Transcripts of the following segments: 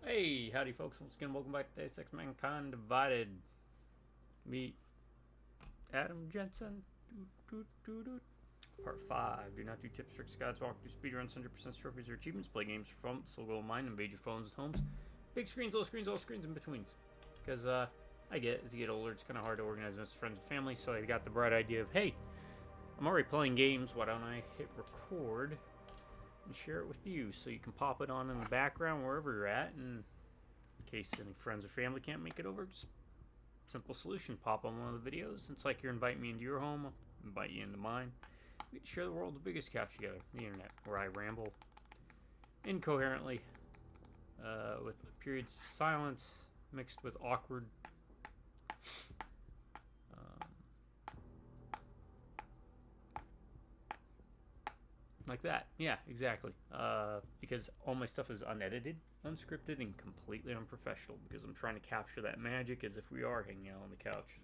Hey, howdy folks, once again, welcome back to Day 6 Mankind Divided. Meet Adam Jensen. Part 5. Do not do tips, tricks, guides, walkthroughs, speedruns, 100% trophies, or achievements. Play games for fun, so go mine, invade your phones and homes. Big screens, all screens in betweens. Because, I get, as you get older, it's kind of hard to organize with friends and family, so I got the bright idea of, hey, I'm already playing games, why don't I hit record and share it with you so you can pop it on in the background wherever you're at, and in case any friends or family can't make it over, just simple solution, pop on one of the videos. It's like you're inviting me into your home, I'll invite you into mine. We can share the world's biggest couch together, the internet, where I ramble incoherently with periods of silence mixed with awkward like that. Yeah, exactly. Because all my stuff is unedited, unscripted, and completely unprofessional. Because I'm trying to capture that magic as if we are hanging out on the couch.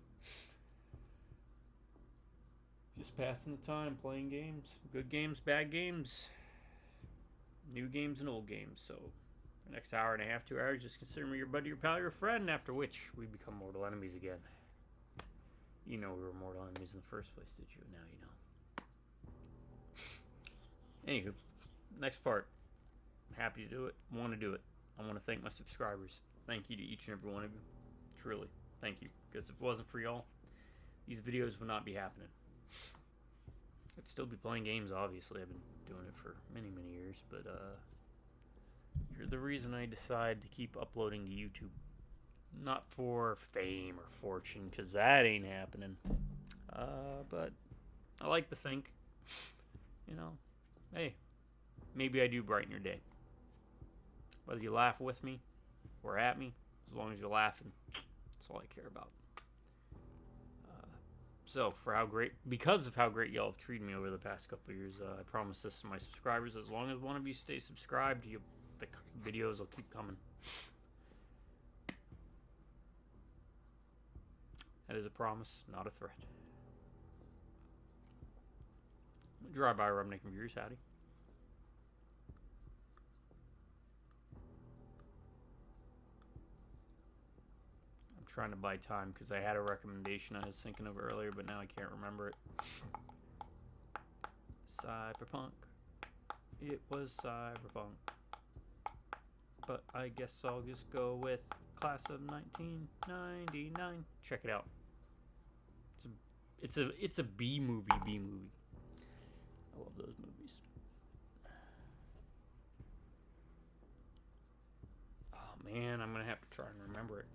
Just passing the time, playing games. Good games, bad games. New games and old games. So, the next hour and a half, 2 hours, just consider me your buddy, your pal, your friend. After which, we become mortal enemies again. You know we were mortal enemies in the first place, did you? Now you know. Anywho, next part. Happy to do it. Want to do it. I want to thank my subscribers. Thank you to each and every one of you. Truly. Thank you. Because if it wasn't for y'all, these videos would not be happening. I'd still be playing games, obviously. I've been doing it for many, many years. But, you're the reason I decide to keep uploading to YouTube. Not for fame or fortune, because that ain't happening. But I like to think, hey, maybe I do brighten your day. Whether you laugh with me or at me, as long as you're laughing, that's all I care about. So, because of how great y'all have treated me over the past couple of years, I promise this to my subscribers: as long as one of you stays subscribed, the videos will keep coming. That is a promise, not a threat. Drive-by Rubnik Reviewers, howdy. I'm trying to buy time because I had a recommendation I was thinking of earlier, but now I can't remember it. Cyberpunk. It was Cyberpunk. But I guess I'll just go with Class of 1999. Check it out. It's a B movie. I love those movies. Oh man, I'm gonna have to try and remember it.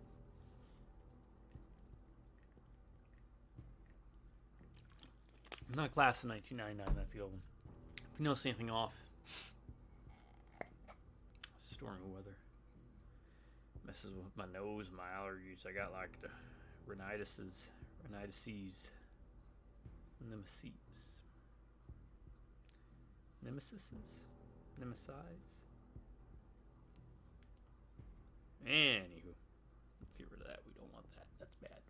Not Class of 1999. That's a good one. If you notice anything off, stormy weather messes with my nose, my allergies. I got like the rhinitis, nemesis. Anywho, let's get rid of that. We don't want that. That's bad.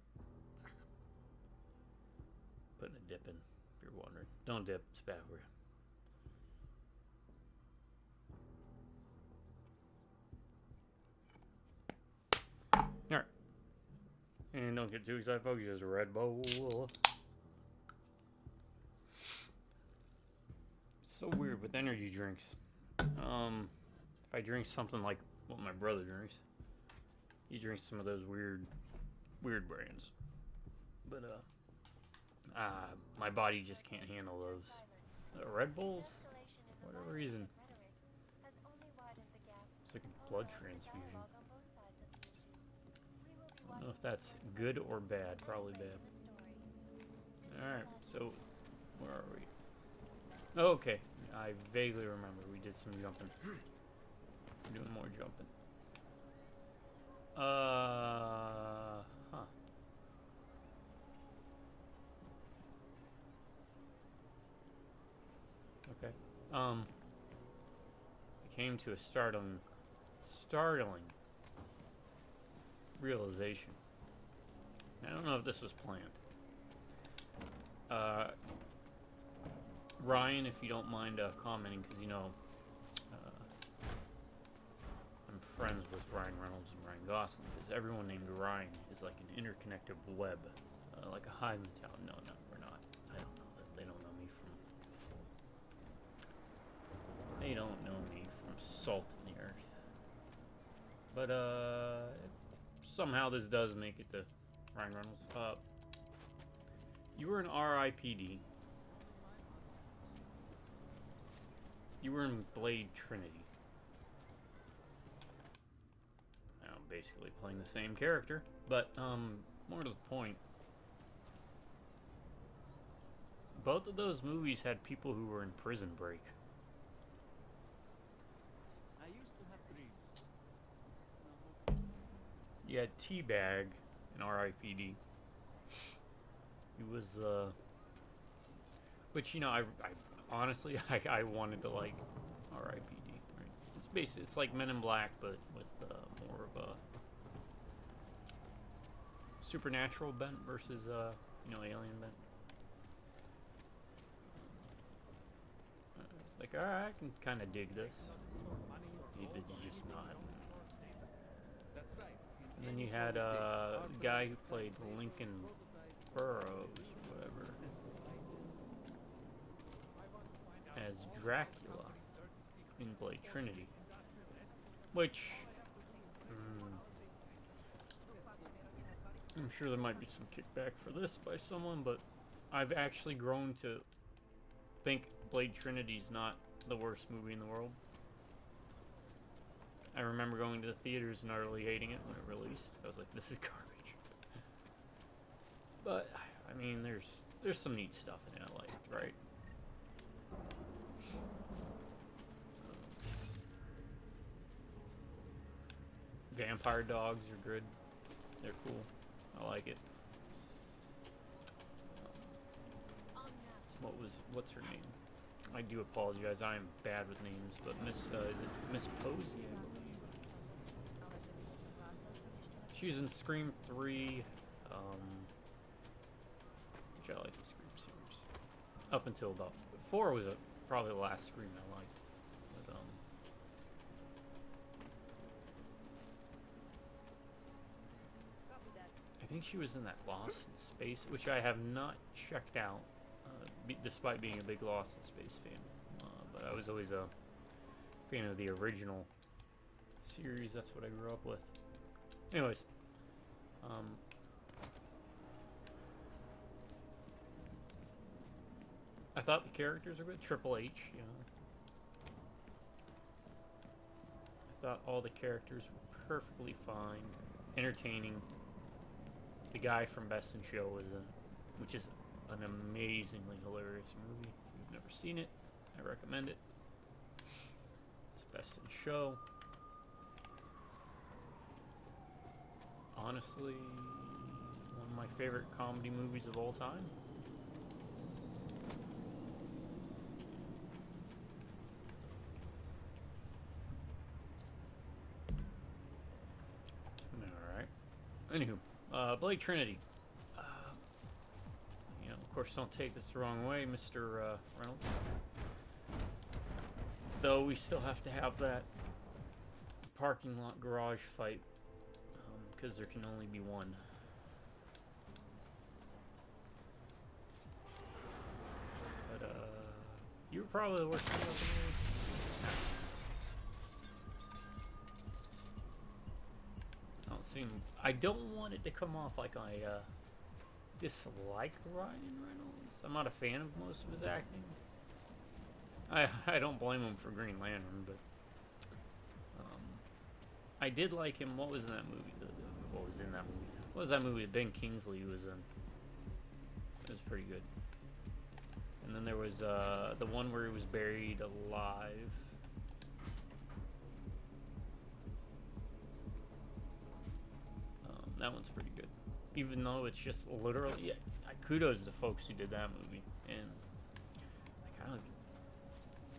Putting a dip in, if you're wondering. Don't dip. It's bad for you. Alright. And don't get too excited, folks. Just a Red Bull. It's so weird with energy drinks. If I drink something like what my brother drinks, he drinks some of those weird brands. But, my body just can't handle those. Red Bulls? For whatever reason. It's like a blood transfusion. I don't know if that's good or bad. Probably bad. Alright, so where are we? Oh, okay. I vaguely remember we did some jumping. We're doing more jumping. Okay. I came to a startling realization. I don't know if this was planned. Ryan, if you don't mind commenting, because I'm friends with Ryan Reynolds and Ryan Gosling, because everyone named Ryan is like an interconnected web, like a hive mentality. No, we're not. I don't know that. They don't know me from. They don't know me from salt in the earth. But somehow this does make it to Ryan Reynolds. You were in R.I.P.D. You were in Blade Trinity. Now, basically playing the same character, but more to the point. Both of those movies had people who were in Prison Break. I used to have dreams. You had Teabag in R.I.P.D. He was which, you know, I honestly I wanted to like R.I.P.D. Right? It's basically, it's like Men in Black, but with more of a supernatural bent versus you know, alien bent. It's like, alright, I can kind of dig this. You just not. That's right. And then you had a guy who played Lincoln Burroughs, or whatever, as Dracula in Blade Trinity, which I'm sure there might be some kickback for this by someone, but I've actually grown to think Blade Trinity's not the worst movie in the world. I remember going to the theaters and utterly hating it when it released. I was like, this is garbage. But I mean, there's some neat stuff in it I liked, right? Vampire dogs are good. They're cool. I like it. What's her name? I do apologize. I am bad with names, but is it Miss Posey, I believe? She was in Scream 3, which I like the Scream series. Up until about 4 was probably the last Scream I liked. But, I think she was in that Lost in Space, which I have not checked out, despite being a big Lost in Space fan. But I was always a fan of the original series. That's what I grew up with. Anyways, I thought the characters were good. Triple H, you know. I thought all the characters were perfectly fine, entertaining. The guy from Best in Show was which is an amazingly hilarious movie. If you've never seen it, I recommend it. It's Best in Show. Honestly, one of my favorite comedy movies of all time. Alright. Anywho, Blade Trinity. You know, of course, don't take this the wrong way, Mr. Reynolds. Though we still have to have that parking lot garage fight, because there can only be one. But you were probably the worst one of the movie. I don't want it to come off like I dislike Ryan Reynolds. I'm not a fan of most of his acting. I don't blame him for Green Lantern, but I did like him. What was in that movie? What was in that movie? What was that movie that Ben Kingsley was in? It was pretty good. And then there was the one where he was buried alive. That one's pretty good. Even though it's just literally... Yeah, kudos to the folks who did that movie. And I kind of...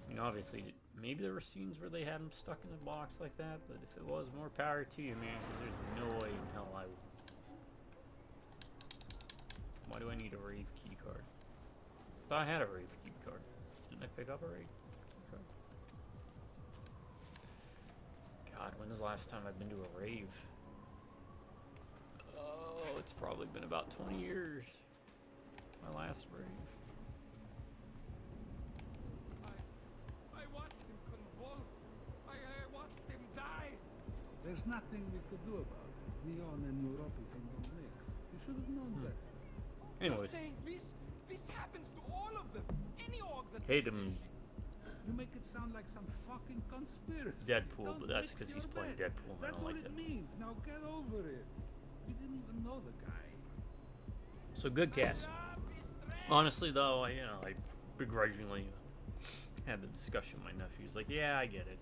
I mean, obviously, maybe there were scenes where they had him stuck in a box like that, but if it was, more power to you, man, because there's no way in hell I would. Why do I need a rave key card? I thought I had a rave key card. Didn't I pick up a rave key card? God, when was the last time I've been to a rave? Oh, it's probably been about 20 years. My last rave. I watched him convulse. I watched him die. There's nothing we could do about it. Neon and Europe is in the mix. You should have known better. Anyways. You're saying this happens to all of them. Any org that Hate takes him. this shit. You make it sound like some fucking conspiracy. Deadpool, Don't but that's lick 'cause he's your playing bets. Deadpool, and I That's don't what like it that. means. Now get over it. We didn't even know the guy. So good cast. Honestly, though, I begrudgingly had the discussion with my nephew. He's like, yeah, I get it.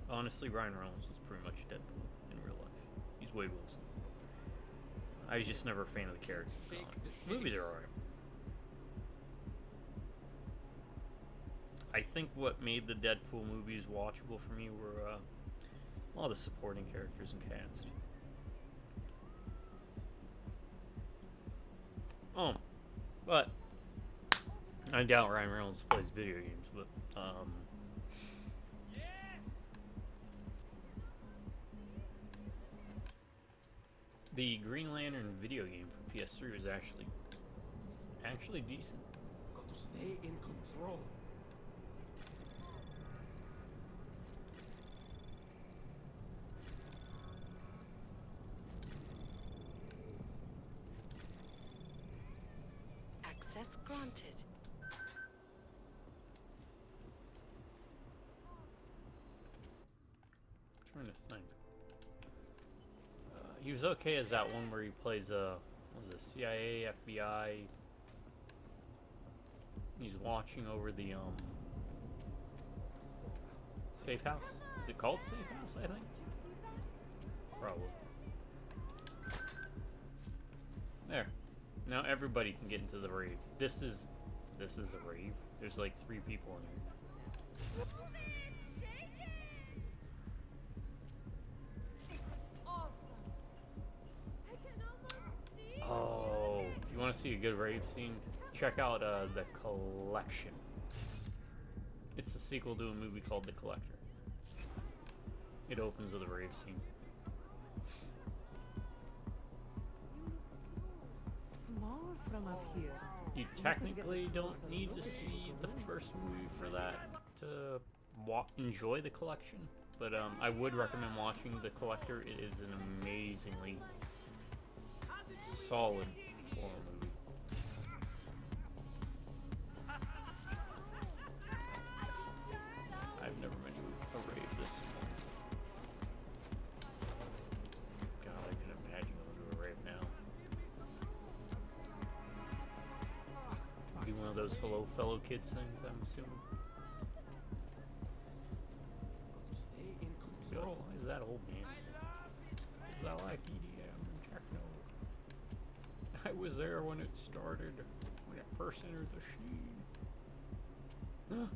Honestly, Ryan Reynolds is pretty much Deadpool in real life. He's Wade Wilson. I was just never a fan of the character in the comics. Movies are alright. I think what made the Deadpool movies watchable for me were all the supporting characters and cast. Oh, but I doubt Ryan Reynolds plays video games, but the Green Lantern video game for PS3 was actually decent. Got to stay in control. Access granted. I'm trying to think. He was okay as that one where he plays what was it, CIA, FBI. He's watching over the safe house. Is it called safe house? I think. Probably. There. Now everybody can get into the rave. This is a rave. There's like 3 people in here. Oh, if you want to see a good rave scene, check out The Collection. It's the sequel to a movie called The Collector. It opens with a rave scene. Small from up here. You technically don't need to see the first movie for that to enjoy The Collection, but I would recommend watching The Collector. It is an amazingly solid horror movie. I've never been to a rave this small. God, I can imagine going to a rave now. Be one of those hello fellow kids things, I'm assuming. Stay in God, control. why is that old man? Is that like EDM and techno? I was there when it started, when it first entered the scene. Huh.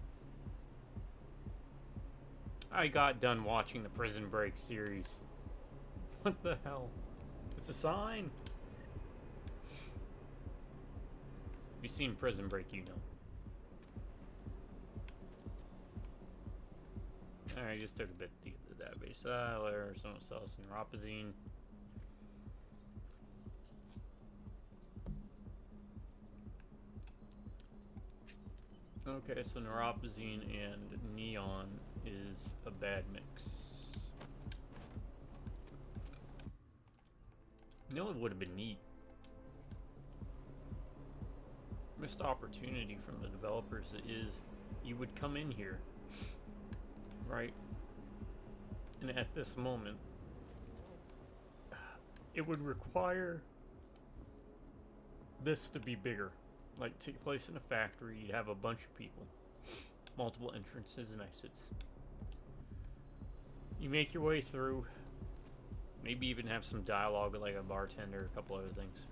I got done watching the Prison Break series. What the hell? It's a sign. If you've seen Prison Break, you know. Alright, just took a bit to get to the database. There's someone else, neuropazine. Okay, so neuropazine and neon is a bad mix. You know, it would have been neat. Missed opportunity from the developers is you would come in here, right? And at this moment, it would require this to be bigger. Like, take place in a factory, you'd have a bunch of people, multiple entrances and exits. You make your way through, maybe even have some dialogue with like a bartender, a couple other things.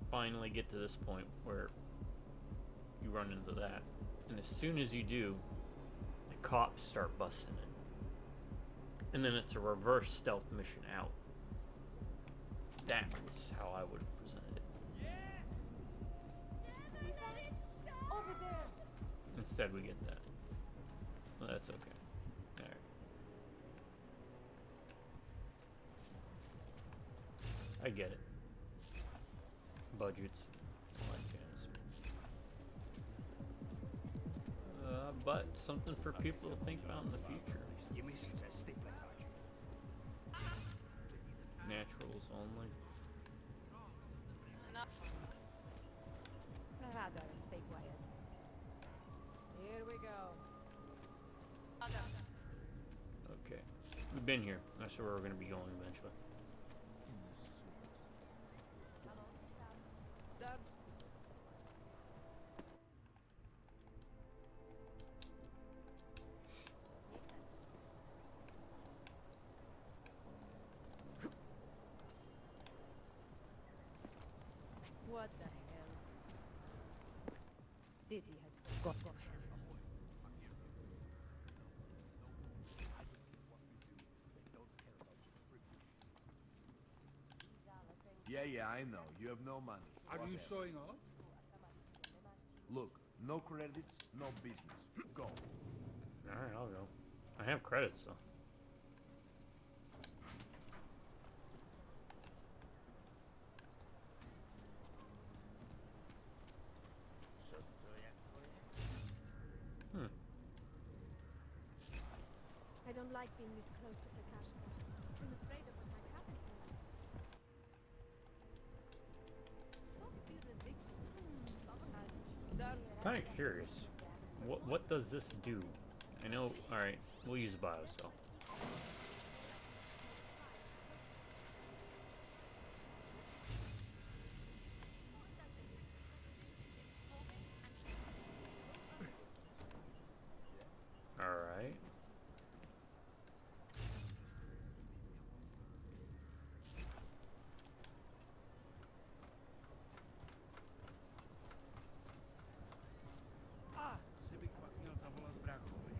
Finally get to this point where you run into that. And as soon as you do, the cops start busting in. And then it's a reverse stealth mission out. That's how I would have presented it. Instead we get that. Well, that's okay. Alright. I get it. Budgets. All that jazz. But something for people to think about in the future. Naturals only. Rather stay quiet. Here we go. Okay. We've been here. Not sure where we're going to be going eventually. Sir, what the hell? City has got hell. Yeah, I know. You have no money. Are you Whatever. showing off? Look, no credits, no business. Go. Alright, I'll go. I have credits though. Hmm. I don't like being this close to the cash. I'm afraid of what might happen to me. Don't feel the victim. Sir, Kind of curious. What does this do? I know. All right, we'll use biocell. All right. Si bych pak měl zavolat Pragovi.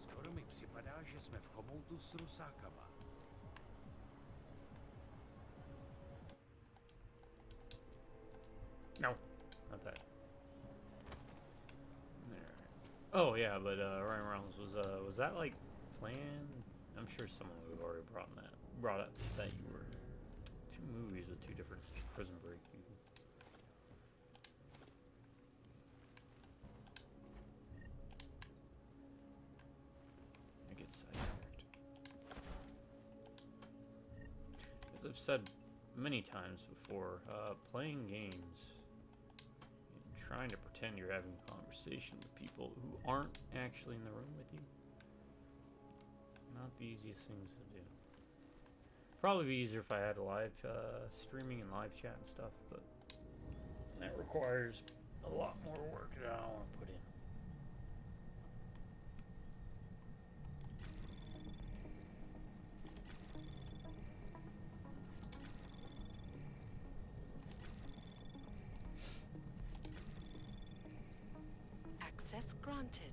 Skoro mi připadá, že jsme v chomoutu s Rusákama. No, not that. There. Oh yeah, but Ryan Reynolds was that like planned? I'm sure someone would have already brought up that you were two movies with two different Prison Break people. I get sidetracked. As I've said many times before, playing games and trying to pretend you're having a conversation with people who aren't actually in the room with you, not the easiest things to do. Probably be easier if I had live streaming and live chat and stuff, but that requires a lot more work that I don't want to put in. Access granted.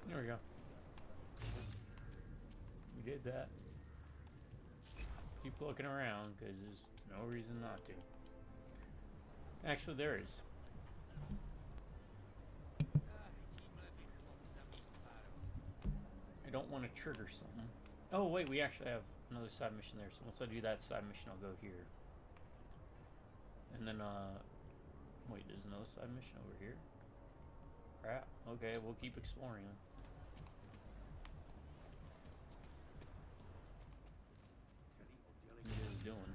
There we go. We did that. Keep looking around because there's no reason not to. Actually, there is. I don't want to trigger something. Oh wait, we actually have another side mission there. So once I do that side mission, I'll go here. And then wait, there's another side mission over here. Crap. Okay, we'll keep exploring them. What are you guys doing?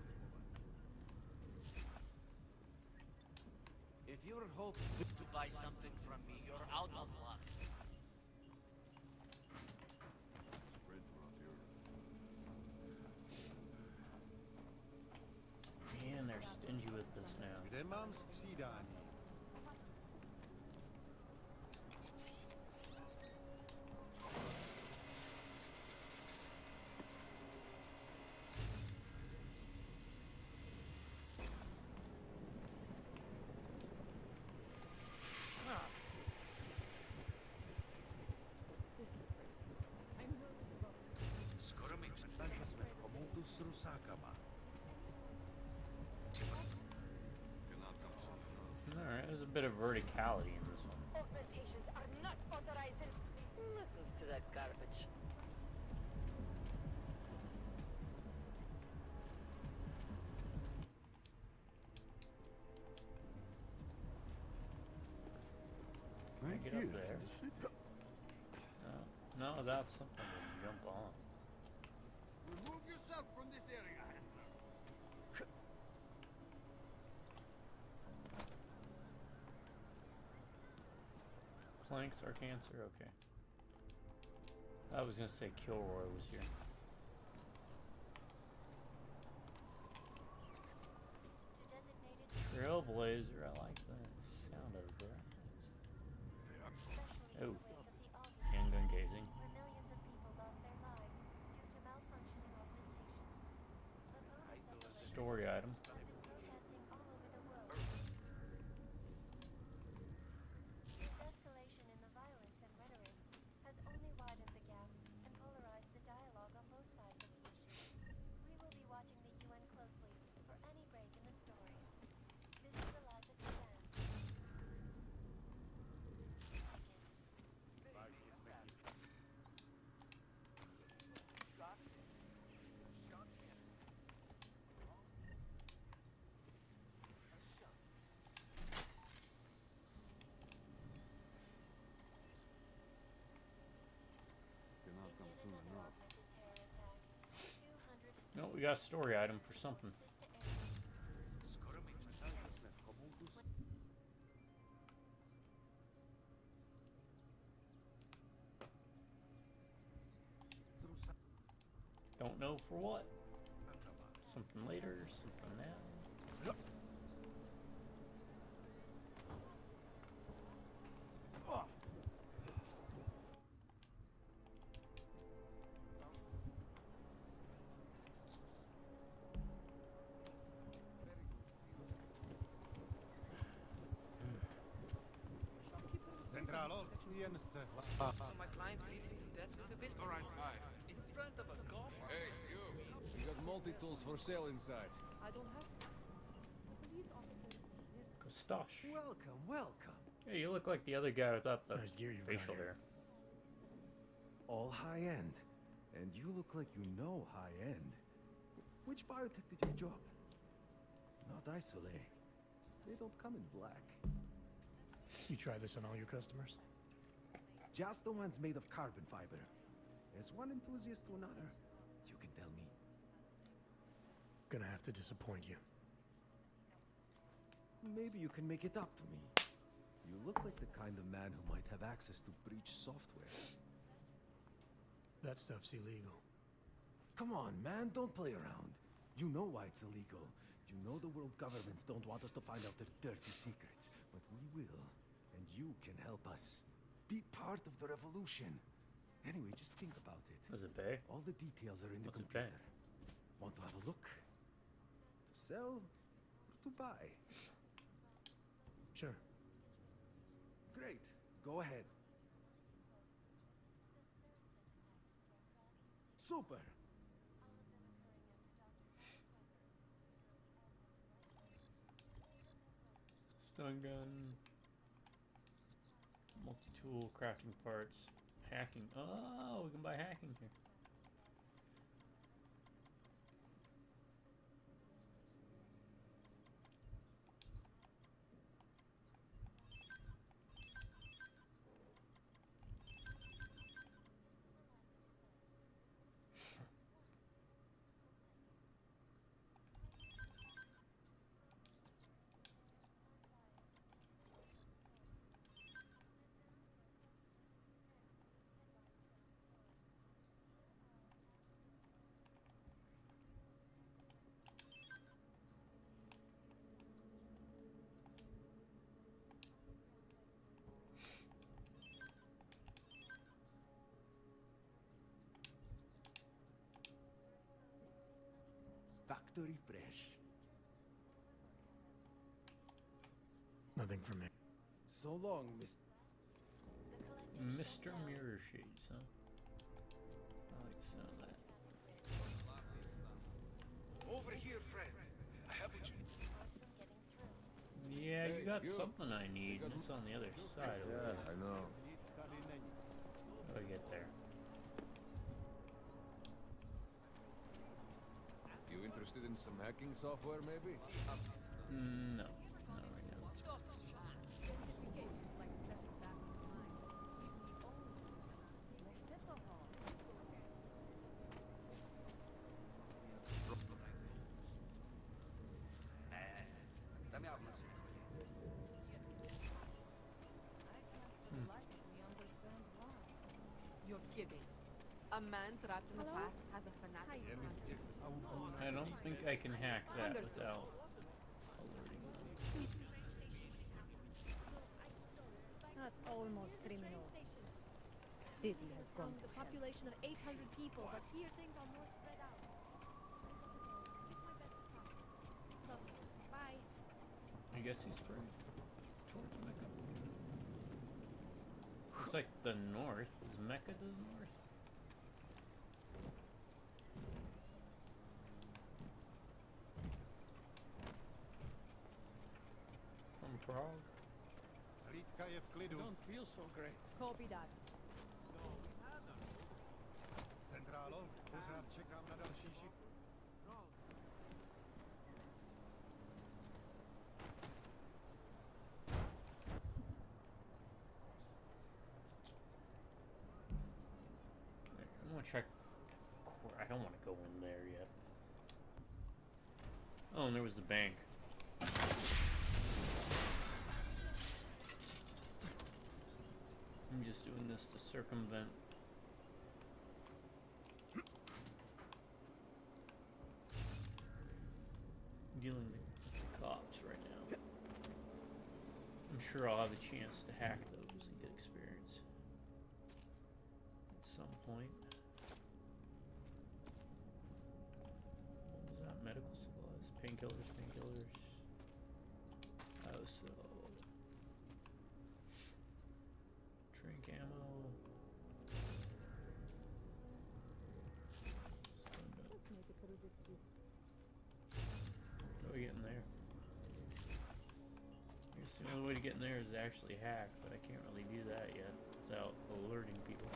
If you're hoping to buy something from me, you're out of luck. Man, they're stingy with this now. Kde mám střídání? bit of verticality in this one. Augmentations are not authorized in... Who listens to that garbage? Can I get up there? No, that's something to jump on. Remove yourself from this area, handsome. Planks are cancer? Okay. I was gonna say Kilroy was here. Trailblazer, I like the sound of it. Oh, handgun casing. where millions of people lost their lives due to malfunctioning augmentations. Story item. Protesting all over the world. This escalation in the violence and rhetoric has only widened the gap and polarized the dialogue on both sides of the issue. We will be watching the UN closely for any break in the story. This is the last of the stand. Cannot come soon enough. No, we got a story item for something. Don't know for what. Something later, something now. So my client beat him to death with a baseball bat. In front of a golf. Hey, you! We got multi-tools for sale inside. I don't have to. The police officers needed Gostache. Welcome, welcome. Hey, you look like the other guy without the Nice gear you've got facial here. hair. All high end. And you look like you know high end. Which biotech did you job? Not Isolate. They don't come in black. You try this on all your customers? Just the ones made of carbon fiber. As one enthusiast to another, you can tell me. Gonna have to disappoint you. Maybe you can make it up to me. You look like the kind of man who might have access to breach software. That stuff's illegal. Come on, man, don't play around. You know why it's illegal. You know the world governments don't want us to find out their dirty secrets. But we will. And you can help us. Be part of the revolution. Anyway, just think about it. Does it pay? All the details are in the What's it computer. pay? Want to have a look? To sell? Or to buy? Sure. Great. Go ahead. Super. Stun gun. Multi-tool, crafting parts, hacking. Oh, we can buy hacking here. Factory fresh. Nothing for me. So long, Mr. Mr. Mirror Shades, huh? I like the sound of that. Over here, friend. I have what you need. Yeah, you Hey, got you. something I need, and it's on the other side of it. I know. How do I get there? You interested in some hacking software, maybe? No, not right now. Dammi armas. You're kidding. A man trapped in the past has a fanatic. I don't think I can hack that without alerting them. That's almost criminal. City has gone to population of 800 people, but here things are more spread out. Lovely. Bye. I guess he's spread towards Mecca. Looks like the north. Is Mecca to the north? From Prague? Don't feel so great. Copy that. Centrálo, pořád čekám na další šik. I'm gonna check. I don't want to go in there yet. Oh, and there was the bank. I'm just doing this to circumvent. Dealing with the cops right now. I'm sure I'll have a chance to hack those and get experience at some point. What was that? Medical supplies, painkillers. Oh, so drink ammo. How do we get in there? I guess the only way to get in there is to actually hack, but I can't really do that yet without alerting people.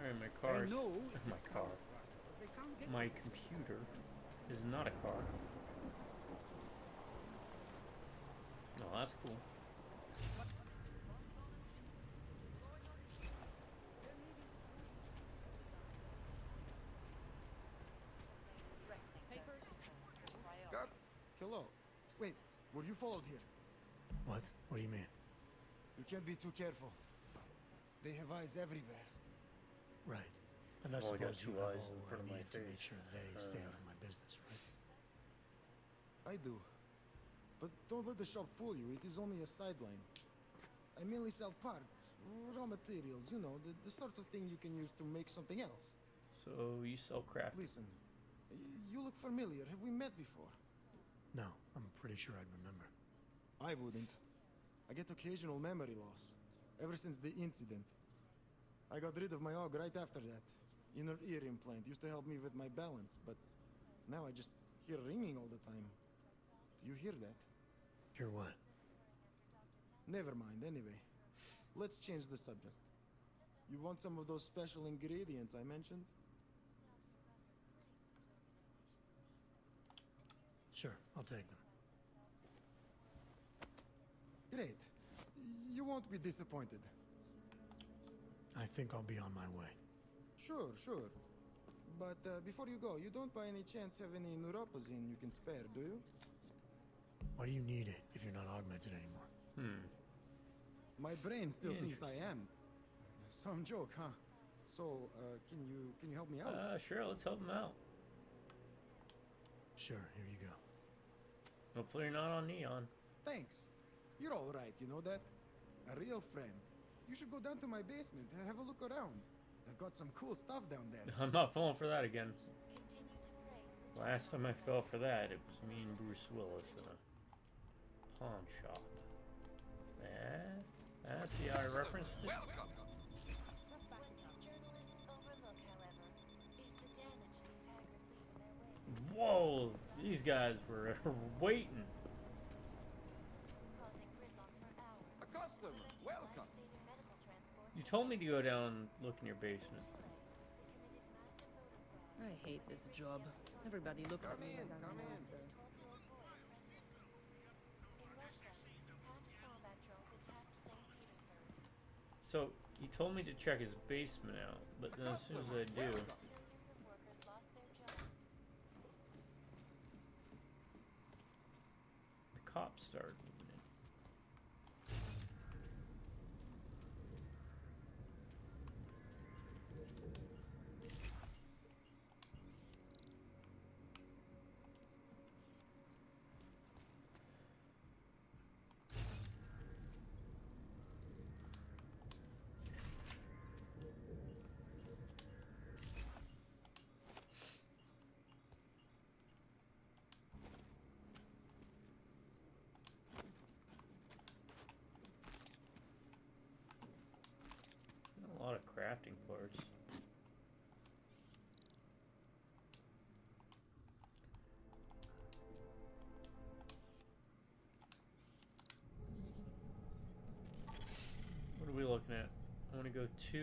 Alright, my car's my car. My computer is not a car. Oh, that's cool. Cut. Hello. Wait, were you followed here? What? What do you mean? You can't be too careful. They have eyes everywhere. Right. And I Well, I got suppose two you have eyes all in front of I my need to make face. sure they stay out of my business, right? I do. But don't let the shop fool you. It is only a sideline. I mainly sell parts, raw materials, you know, the sort of thing you can use to make something else. So you sell crap. Listen, you look familiar. Have we met before? No, I'm pretty sure I'd remember. I wouldn't. I get occasional memory loss. Ever since the incident. I got rid of my og right after that. Inner ear implant used to help me with my balance, but now I just hear ringing all the time. Do you hear that? Hear what? Never mind, anyway. Let's change the subject. You want some of those special ingredients I mentioned? Sure, I'll take them. Great. You won't be disappointed. I think I'll be on my way. Sure. But before you go, you don't by any chance have any neuropozine you can spare, do you? Why do you need it if you're not augmented anymore? My brain still thinks I Interesting. am. Some joke, huh? So, can you help me out? Sure, let's help him out. Sure, here you go. Hopefully you're not on Neon. Thanks. You're all right, you know that? A real friend. You should go down to my basement and have a look around. I've got some cool stuff down there. I'm not falling for that again. Continue to praise the Last time I fell for that, it was me and Bruce Willis in a pawn shop. See how I referenced it? Welcome. What these journalists overlook, however, is the damage these hackers leave in their wake, Whoa, these guys were waiting. causing gridlock for hours, A customer. preventing Welcome. life-saving medical transport, You told me to go down and look in your basement. Chile. They committed massive voter fraud. I hate this job. Everybody looks at Come me in, like I'm come an in. actor. 12-year-old boy is president. In Russia, past combat drones attacked St. Petersburg. So, you told me to check his basement out, but then as soon as I do, Millions of workers lost their jobs. the cops started moving in. A lot of crafting parts. What are we looking at? I want to go 2-0-5-5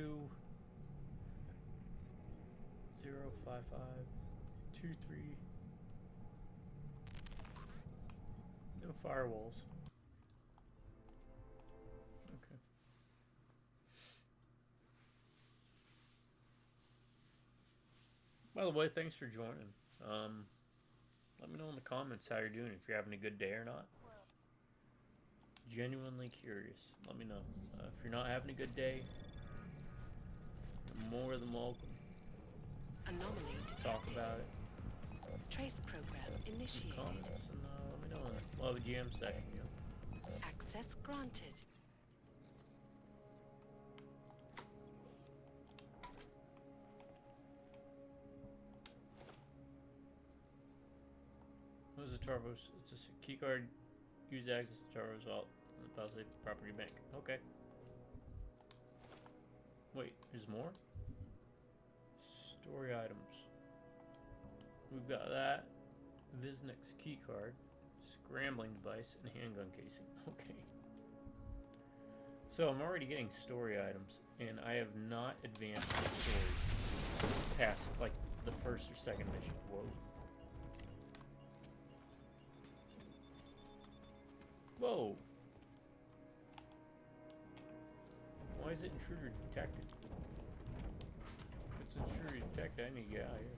2-3. No firewalls. Okay. By the way, thanks for joining. Let me know in the comments how you're doing, if you're having a good day or not. Genuinely curious. Let me know. If you're not having a good day, you're more than welcome Anomaly to talk detected. about it. Trace program in the initiated. comments, and let me know. We'll have a GM session. Access granted. What is a Tarvos? It's a key card used to access the Tarvos vault in the Palisade Property Bank. Okay. Wait, there's more? Story items. We've got that. Visnik's key card, scrambling device, and handgun casing. Okay. So I'm already getting story items, and I have not advanced the stories past like the first or second mission. Whoa. Whoa. Why is it intruder detected? If it's intruder detected, I need to get out of here.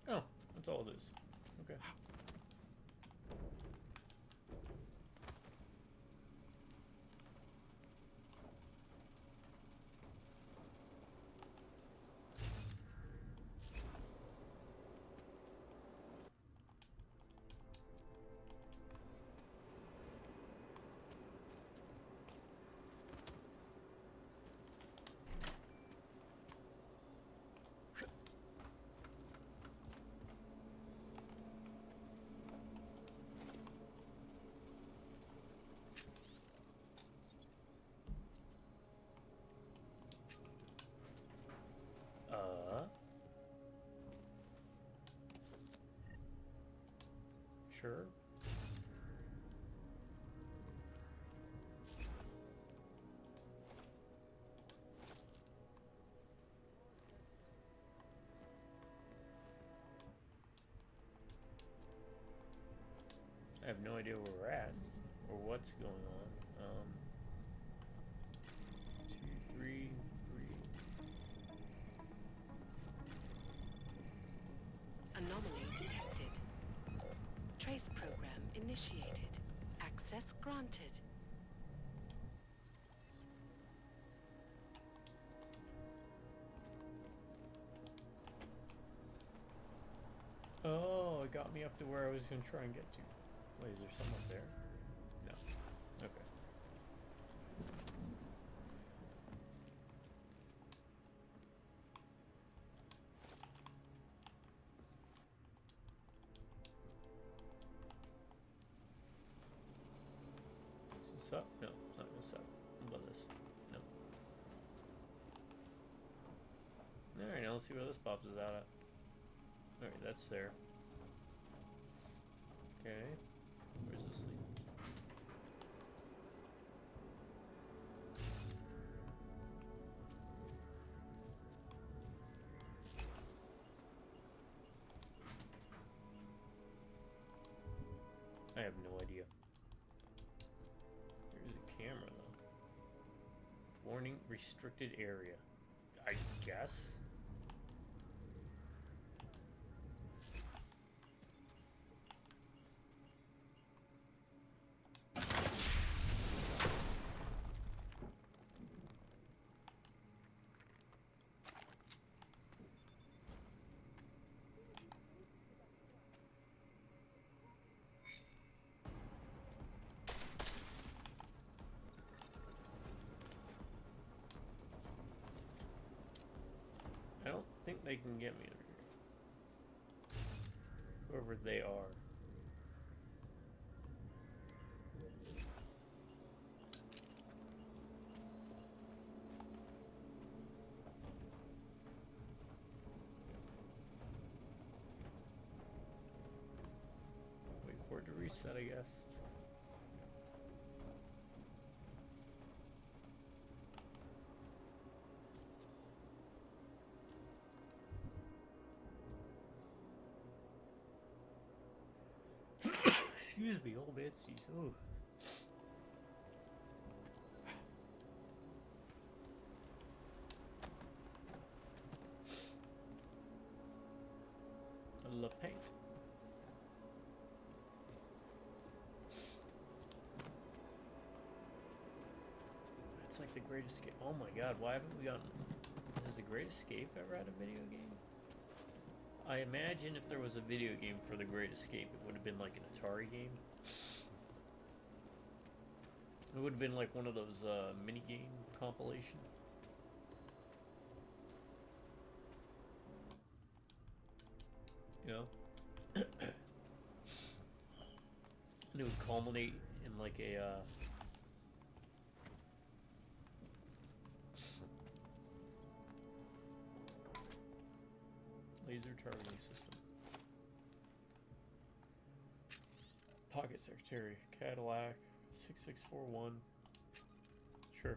Oh, that's all it is. Okay. Sure. I have no idea where we're at or what's going on. 2, 3, 3. Anomaly detected. Trace program initiated. Access granted. Oh, it got me up to where I was going to try and get to. Wait, is there some up there? No. Okay. Is this up? No, it's not this up. What about this? No. Alright, now let's see where this pops us out at. Alright, that's there. Okay. Where's this lead? I have no idea. There's a camera though. Warning, restricted area. I guess? I don't think they can get me over here. Whoever they are. Wait for it to reset, I guess. Excuse me, old Itzy's. Ooh. La paint. It's like the Great Escape. Oh my god, why haven't we gotten... Has the Great Escape ever had a video game? I imagine if there was a video game for the Great Escape, it would have been like an Atari game. It would have been like one of those mini-game compilations. You know? And it would culminate in like a laser targeting system. Pocket Secretary, Cadillac, 6641. Sure.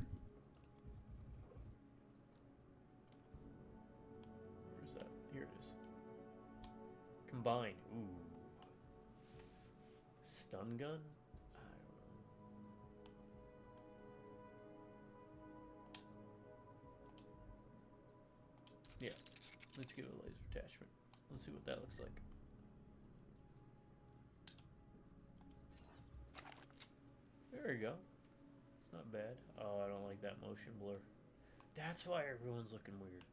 Where's that? Here it is. Combine. Ooh. Stun gun? I don't know. Yeah. Let's give it a laser attachment. Let's see what that looks like. There you go. It's not bad. Oh, I don't like that motion blur. That's why everyone's looking weird.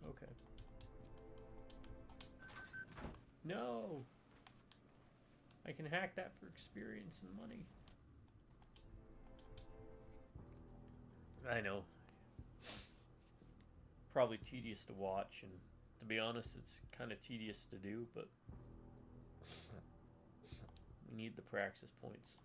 Okay. No! I can hack that for experience and money. I know. Probably tedious to watch, and to be honest, it's kind of tedious to do, but we need the praxis points.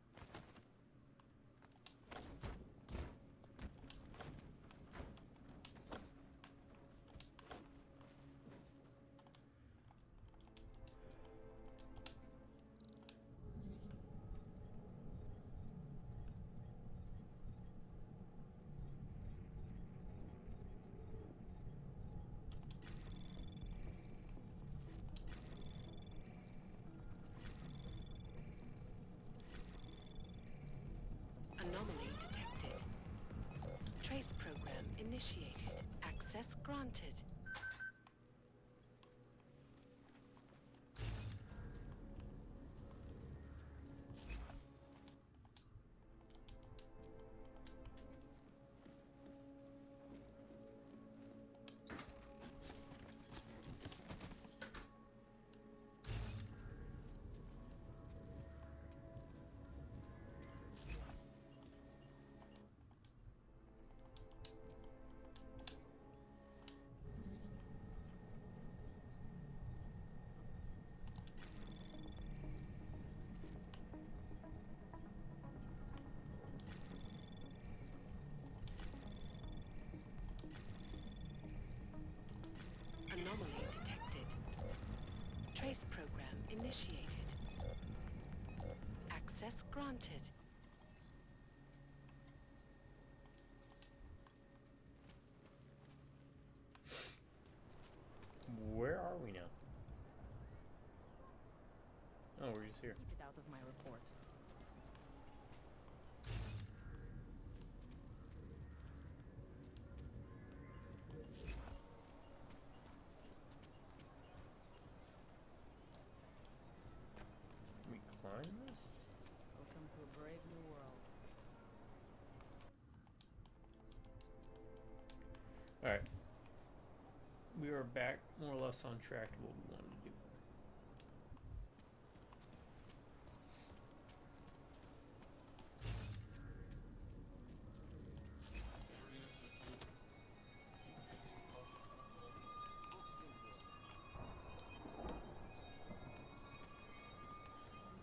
initiated. Access granted. Anomaly detected. Trace program initiated. Access granted. Where are we now? Oh, we're just here. Keep it out of my report. We climb this? Welcome to a brave new world. Alright. We are back more or less on track to what we wanted to do.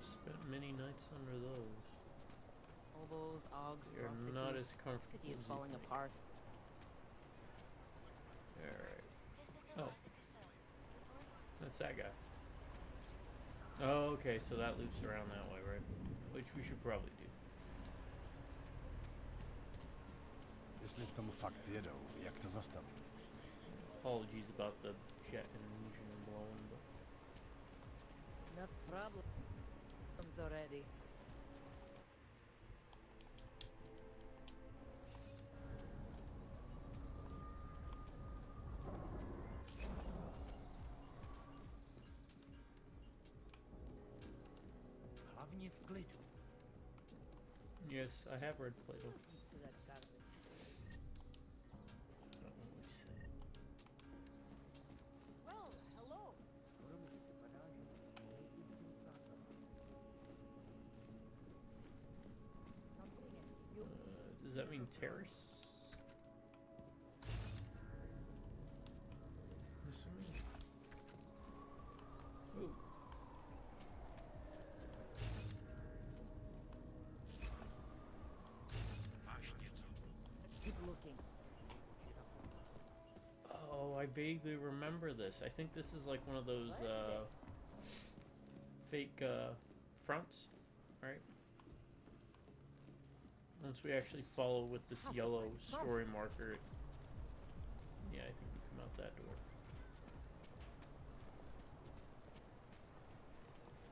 Spent many nights under those. Hobos, Augs, They're prostitutes. not as comfortable City is as you falling think. apart. Alright. This is Oh. Elisa. Reporting. That's that guy. Oh, okay, so that loops around that way, right? Which we should probably do. Jeśli w tomu faktyro, jak to zastawić? Apologies about the jet engine blowing, but No problem. Already. Hlavně v klidu. yes, I have read Plato. To that garbage. I don't know what he said. Well, hello. Does that mean terrace? I'm assuming. Ooh. Keep looking. Oh, I vaguely remember this. I think this is like one of those fake fronts, right? Once we actually follow with this yellow story marker, yeah, I think we come out that door.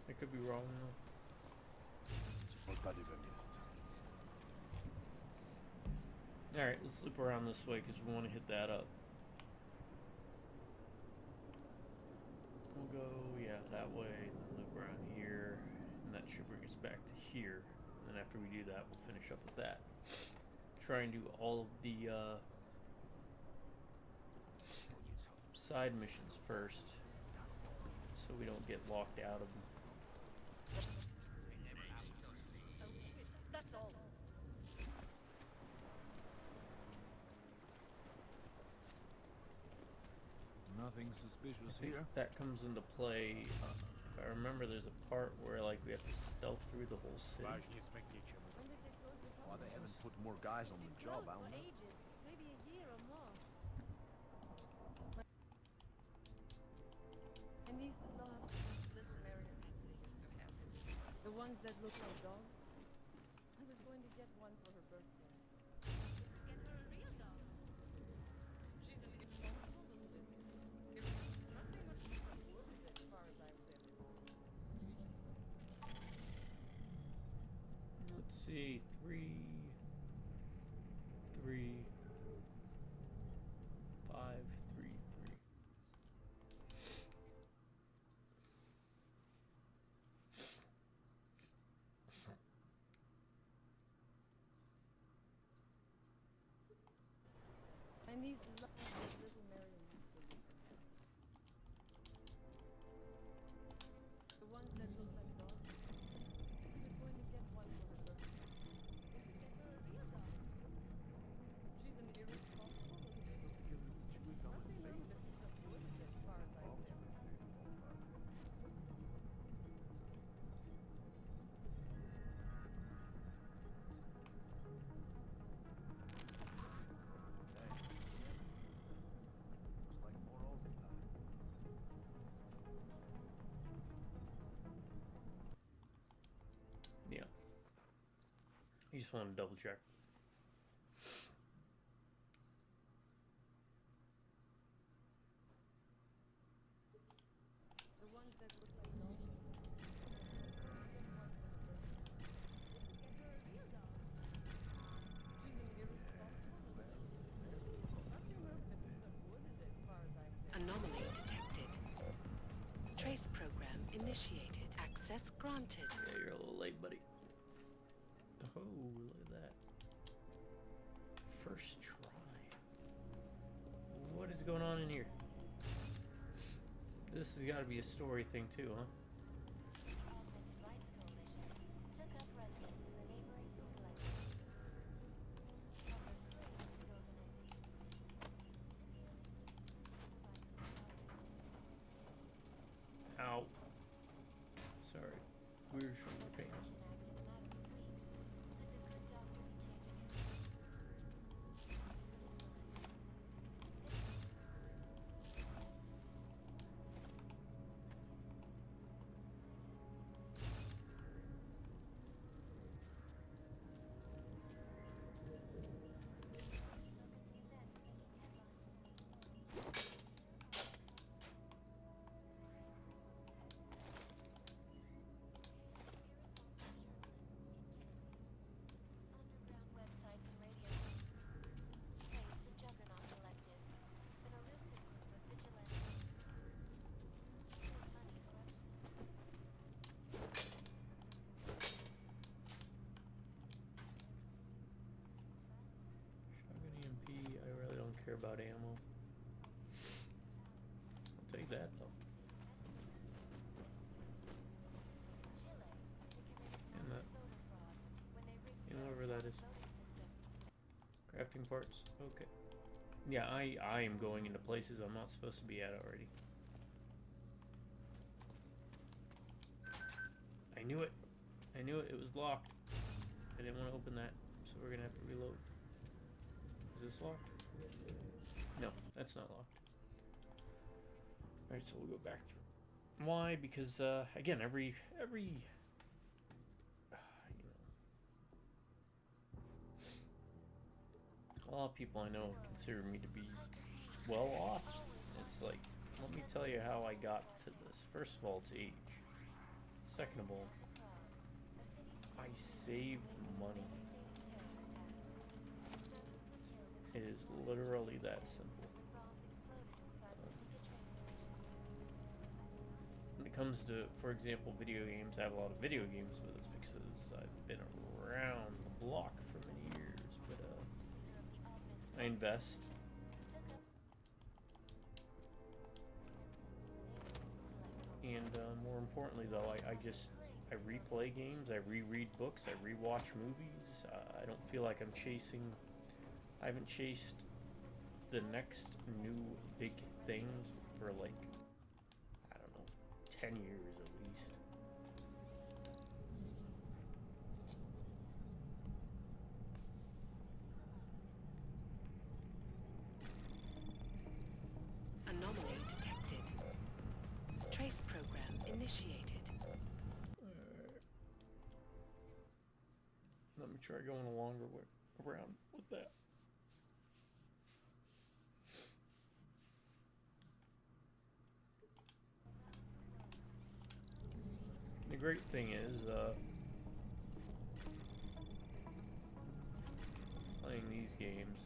I could be wrong though. Alright, let's loop around this way because we want to hit that up. We'll go, yeah, that way, and then loop around here, and that should bring us back to here. And then after we do that, we'll finish up with that. Try and do all of the side missions first, so we don't get locked out of them. That's all. Nothing suspicious I think here. that comes into play. If I remember, there's a part where like we have to stealth through the whole city. When did they close the Why they tunnels? haven't put more guys on the Been job, closed I don't for know. ages, maybe a year or more. And these little marionettes they used to have. the ones that look like dogs. I was going to get one for her birthday. Get her a real dog. She's an irresponsible little lizard. Must be much more wounded as far as I was able to see. Let's see, 3, 3, 533. And these little marionettes will be from him. The ones that look like dogs. We're going to get one for her birthday. Get her a real dog. She's an irresponsible little baby. Nothing wrong with a piece of wood, as far as I can tell. Yeah. You just want to double check. The ones that look like dogs. Get her a real dog. She's an irresponsible little baby. Nothing wrong with a piece of wood, as far as I can tell. Anomaly detected. Trace program initiated. Access granted. Yeah, you're a little late, buddy. Oh, look at that. First try. What is going on in here? This has got to be a story thing too, huh? The Augmented Rights Coalition took up residence in the neighboring Bootleg. Public claims these organizations Ow. Sorry. Weird shoulder pain. Act in a matter of weeks. Could the good doctor be changing his mind? Underground websites and radio face the Juggernaut Collective, an elusive group of vigilantes. Money corruption. Shotgun EMP. I really don't care about ammo. I'll take that though. Chile, they committed And that. massive voter fraud when they rigged And the whatever that is. voting system. Crafting parts. Okay. Yeah, I am going into places I'm not supposed to be at already. I knew it. I knew it. It was locked. I didn't want to open that, so we're gonna have to reload. Is this locked? No, that's not locked. Alright, so we'll go back through. Why? Because again, every you know, a lot of people I know consider me to be well off. It's like, let me tell you how I got to this. First of all, it's age. Second of all, I saved money. It is literally that simple. When it comes to, for example, video games, I have a lot of video games with us because I've been around the block for many years. But I invest. And more importantly, though, I replay games, I reread books, I rewatch movies. I don't feel like I'm chasing. I haven't chased the next new big thing for like, I don't know, 10 years at least. Anomaly detected. Trace program initiated. Let me try going a longer way around with that. The great thing is, playing these games,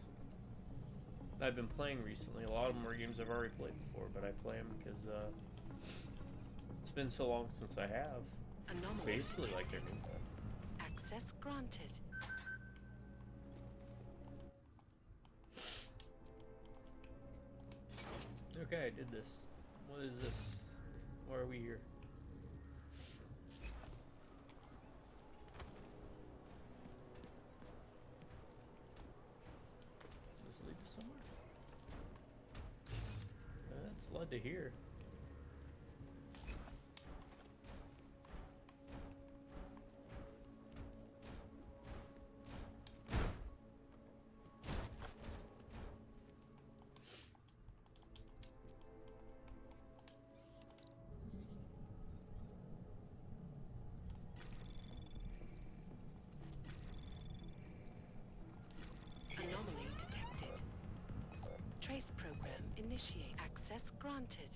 I've been playing recently. A lot of them are games I've already played before, but I play them because it's been so long since I have. It's basically like they're new. Access granted. Okay, I did this. What is this? Why are we here? Does this lead to somewhere? That's led to here. Anomaly detected. Trace program initiate. Access granted.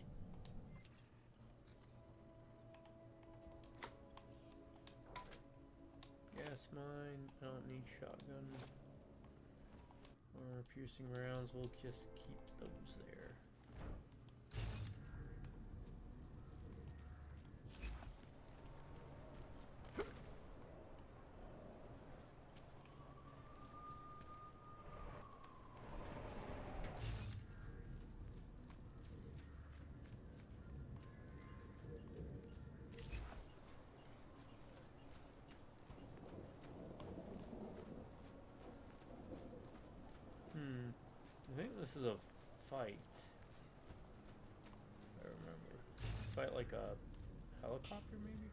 Gas mine. I don't need shotgun or piercing rounds. We'll just keep those there. I think this is a fight. I remember. Fight like a helicopter, maybe?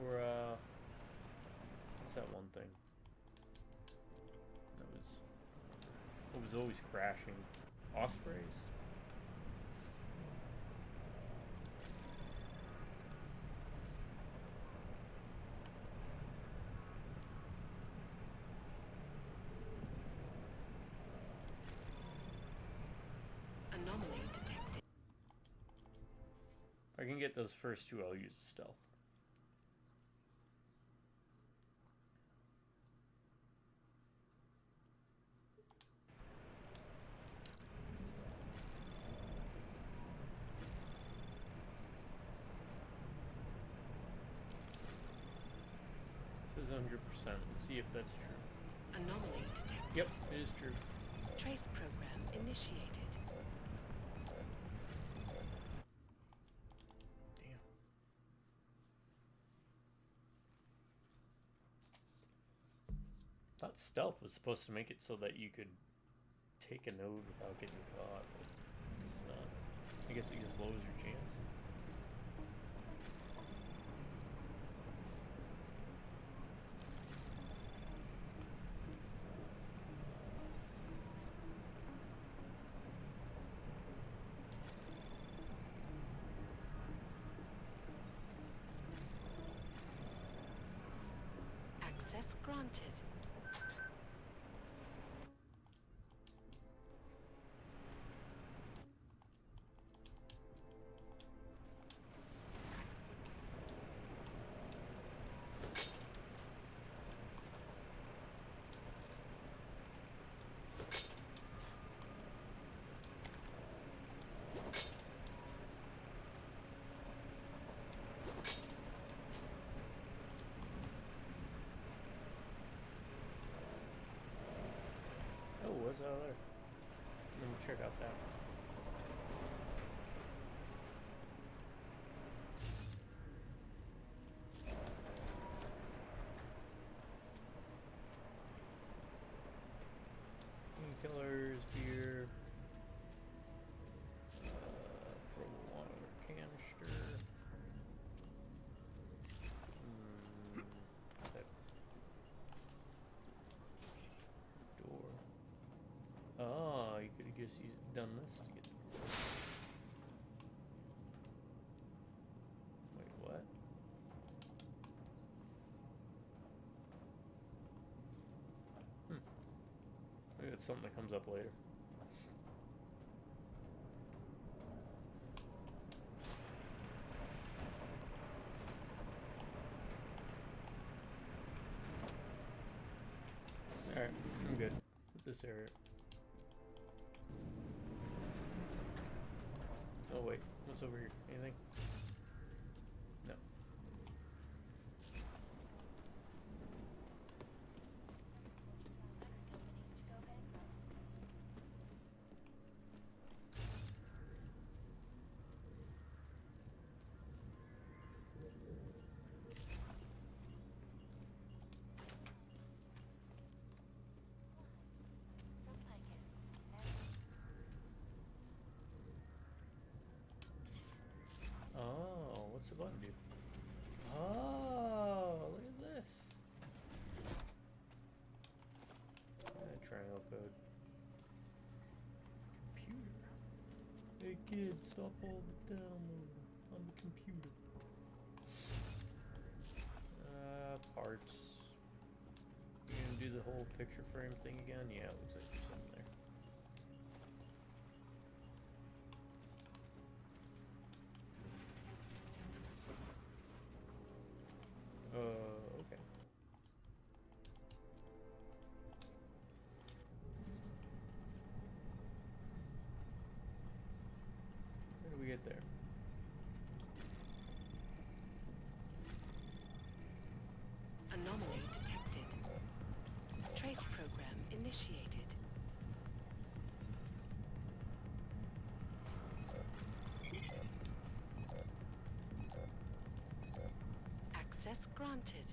Or, what's that one thing? It was always crashing. Ospreys? Anomaly detected. If I can get those first two, I'll use the stealth. This is 100%. Let's see if that's true. Anomaly detected. Yep, it is true. Trace program initiated. Damn. Thought stealth was supposed to make it so that you could take a node without getting caught, but it's not. I guess it just lowers your chance. Access granted. Oh, what's out there? Let me check out that. Painkillers, beer, portable water canister. That door. Oh, you could have just done this to get the door. Wait, what? Maybe it's something that comes up later. Alright, I'm good. this area. Oh wait, what's over here? Anything? No. Oh, what's the button do? Oh, look at this. Triangle code. Computer. Hey kids, stop all the downloading on the computer. Parts. You gonna do the whole picture frame thing again? Yeah, it looks like there's something there. Okay. How do we get there? Anomaly detected. Trace program initiated. Access granted.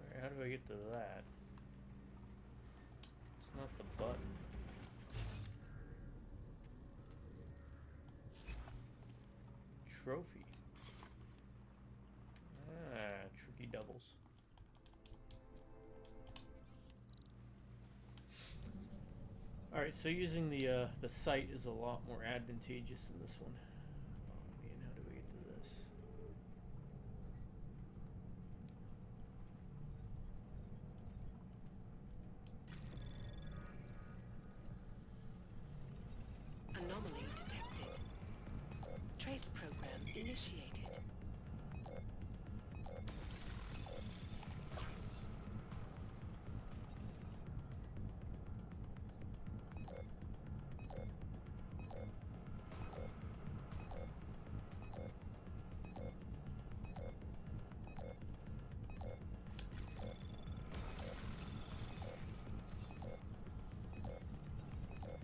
Alright, how do I get to that? It's not the button. Trophy. Ah, tricky doubles. Alright, so using the sight is a lot more advantageous in this one. Oh man, how do we get to this? Anomaly detected. Trace program initiated.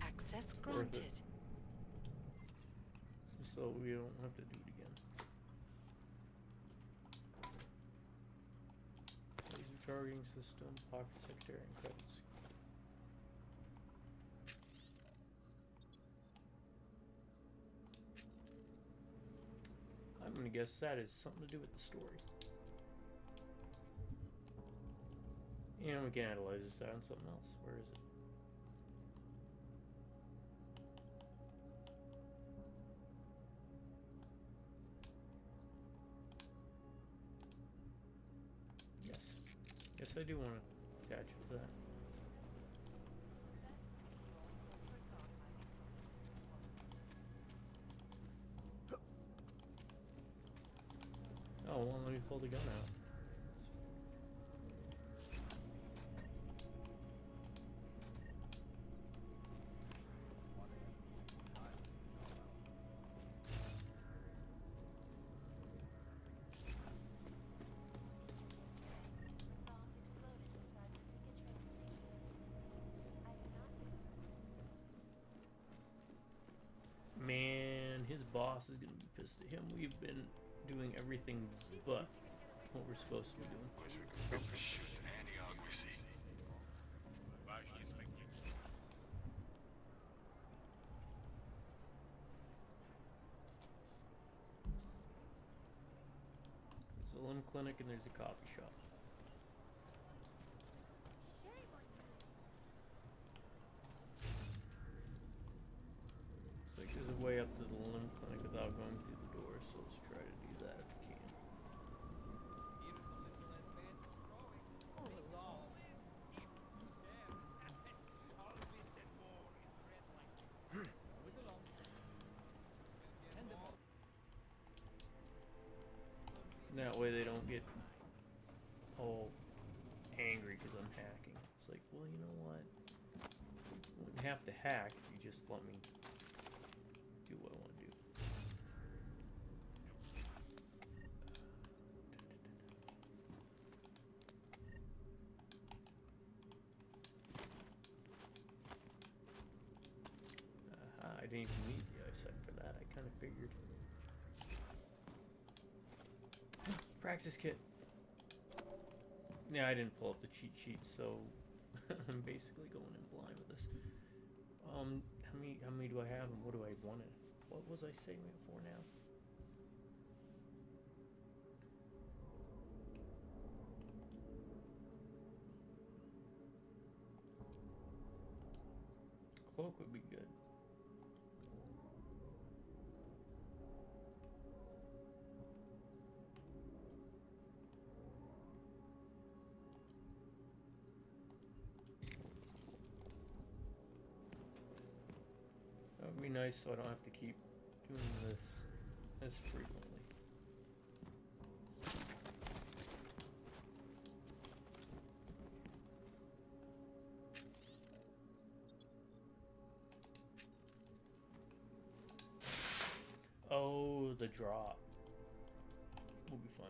Access Worth granted. it. So we don't have to do it again. Laser targeting system, pocket secretary, and credits. I'm gonna guess that is something to do with the story. And we can analyze this out on something else. Where is it? Yes, I do want to attach it to that. Oh, well, let me pull the gun out. Man, his boss is gonna be pissed at him. We've been doing everything but what we're supposed to be doing. There's a limb clinic and there's a coffee shop. Looks like there's a way up to the limb clinic without going through the door, so let's try to do that if we can. That way they don't get all angry because I'm hacking. It's like, well, you know what? You wouldn't have to hack if you just let me do what I want to do. I didn't even need the eyesight for that. I kind of figured. Practice kit. Yeah, I didn't pull up the cheat sheet, so I'm basically going in blind with this. How many do I have, and what do I want to? What was I saving it for now? Cloak would be good. That would be nice so I don't have to keep doing this as frequently. Oh, the drop will be fun.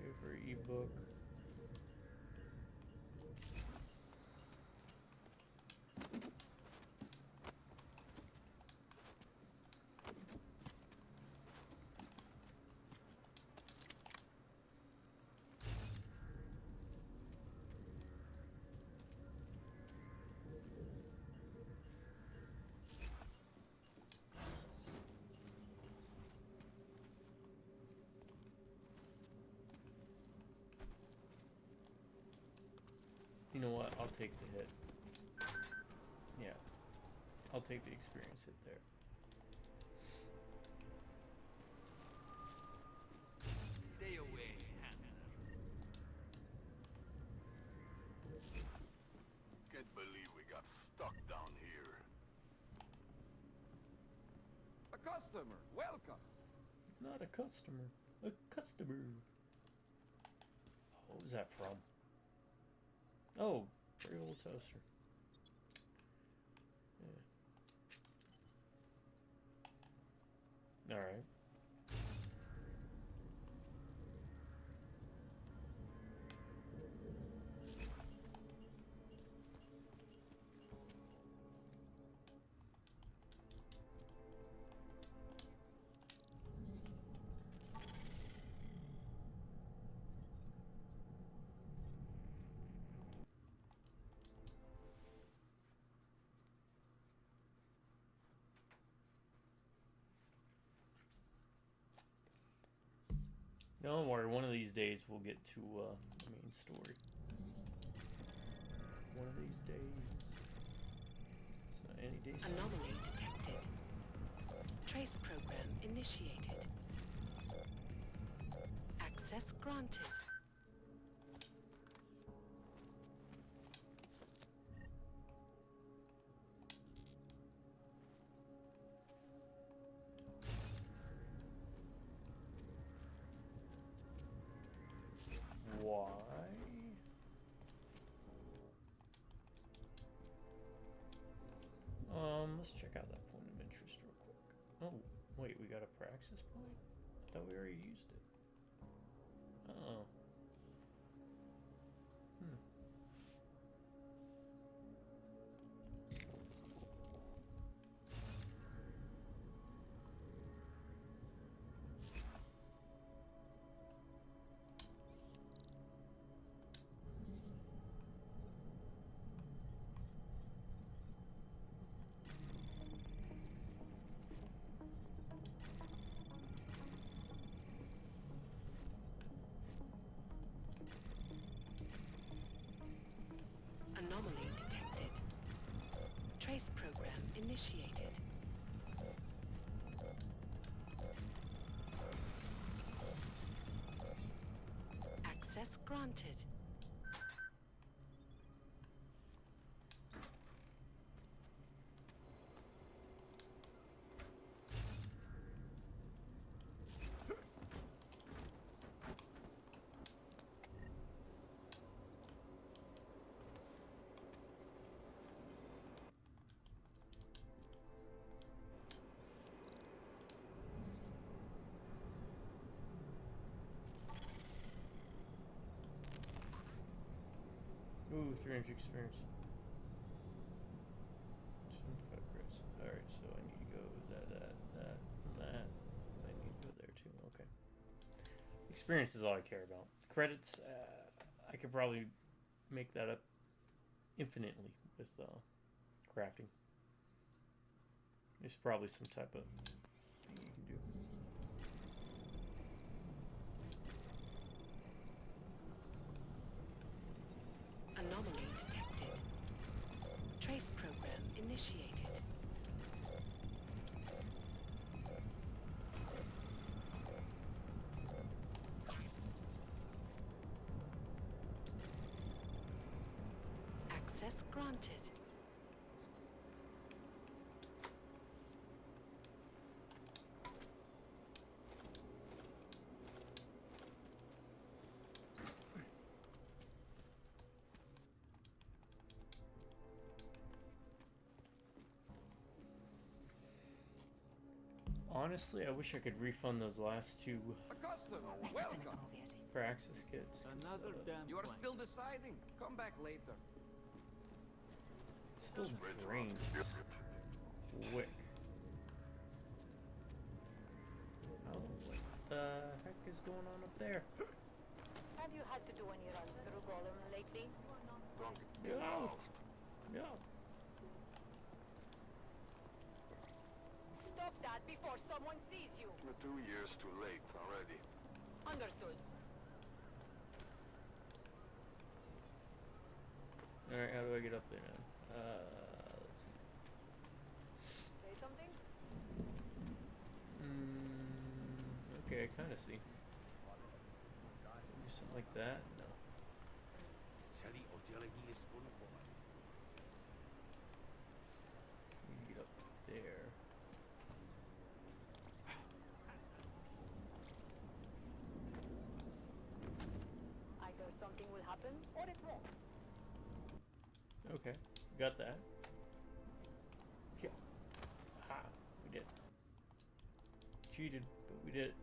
Newspaper, ebook. You know what? I'll take the hit. Yeah. I'll take the experience hit there. Stay away, handsome. Can't believe we got stuck down here. A customer, welcome. Not a customer. A customer. What was that from? Oh, very old toaster. Yeah. All right. Don't worry, one of these days we'll get to the main story. One of these days. It's not any day soon. Anomaly detected. Trace program initiated. Access granted. Why? Let's check out that point of interest real quick. Oh, wait, we got a praxis point? Thought we already used it. Oh. initiated. Access granted. Ooh, 300 experience. 25 credits. Alright, so I need to go that. I need to go there too. Okay. Experience is all I care about. Credits, I could probably make that up infinitely with crafting. There's probably some type of thing you can do. Anomaly detected. Trace program initiated. Access granted. Honestly, I wish I could refund those last two A customer, welcome. Praxis kits. Another damn You are plank. still deciding? Come back later. It's still drained quick. Oh, what the heck is going on up there? Have you had to do any runs through Golem lately? No. No. Stop that before someone sees you. We're 2 years too late already. Understood. Alright, how do I get up there now? Let's see. Say something? Okay, I kind of see. Do something like that? No. You can get up there. Either something will happen or it won't. Okay, got that. Yeah. Aha, we did. Cheated, but we did it.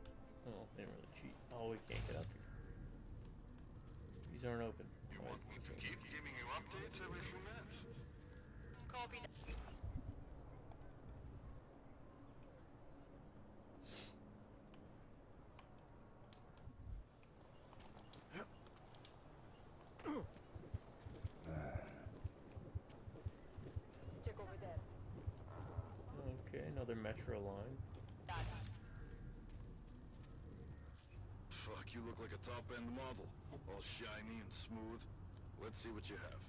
Oh, didn't really cheat. Oh, we can't get up here. These aren't open. You want me to keep giving you updates every few minutes? Copy that. Check over there. Okay, another metro line. Fuck, you look like a top-end model. All shiny and smooth. Let's see what you have.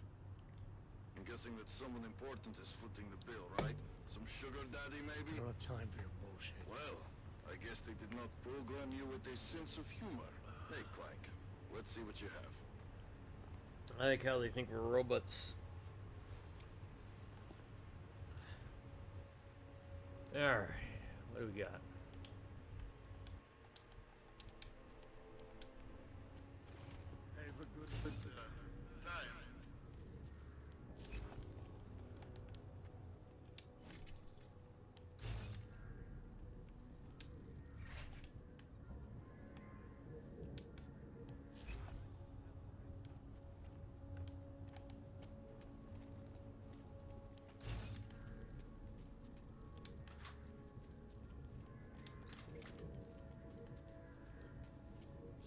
I'm guessing that someone important is footing the bill, right? Some sugar daddy, I maybe? don't have time for your bullshit. Well, I guess they did not program you with a sense of humor. Hey, Clank, let's see what you have. I like how they think we're robots. Alright, what do we got? Have a good time.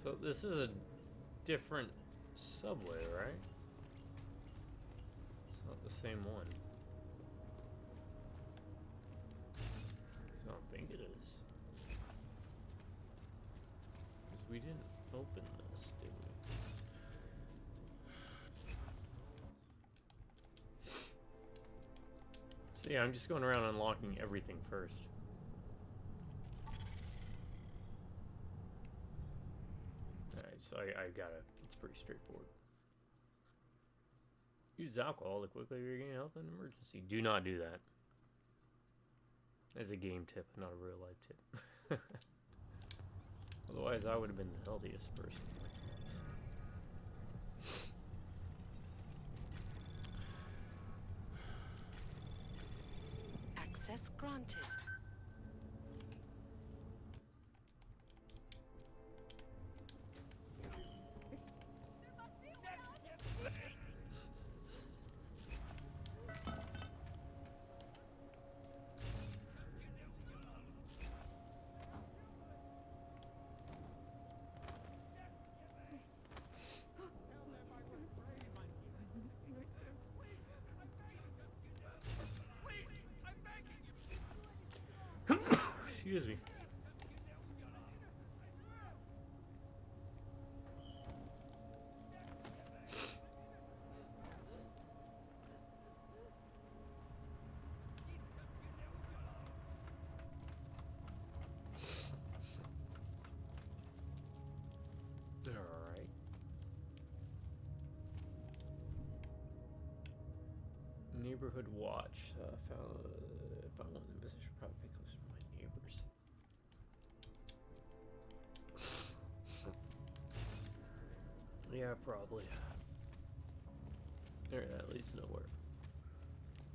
So this is a different subway, right? It's not the same one. I don't think it is. Because we didn't open this, did we? So yeah, I'm just going around unlocking everything first. Alright, so I got it. It's pretty straightforward. Use alcohol to quickly regain health in an emergency. Do not do that. As a game tip, not a real life tip. Otherwise, I would have been the healthiest person. Access granted. Excuse me. Alright. Neighborhood watch. If I want to visit, I should probably pay closer to my neighbors. Yeah, probably. There, that leads nowhere.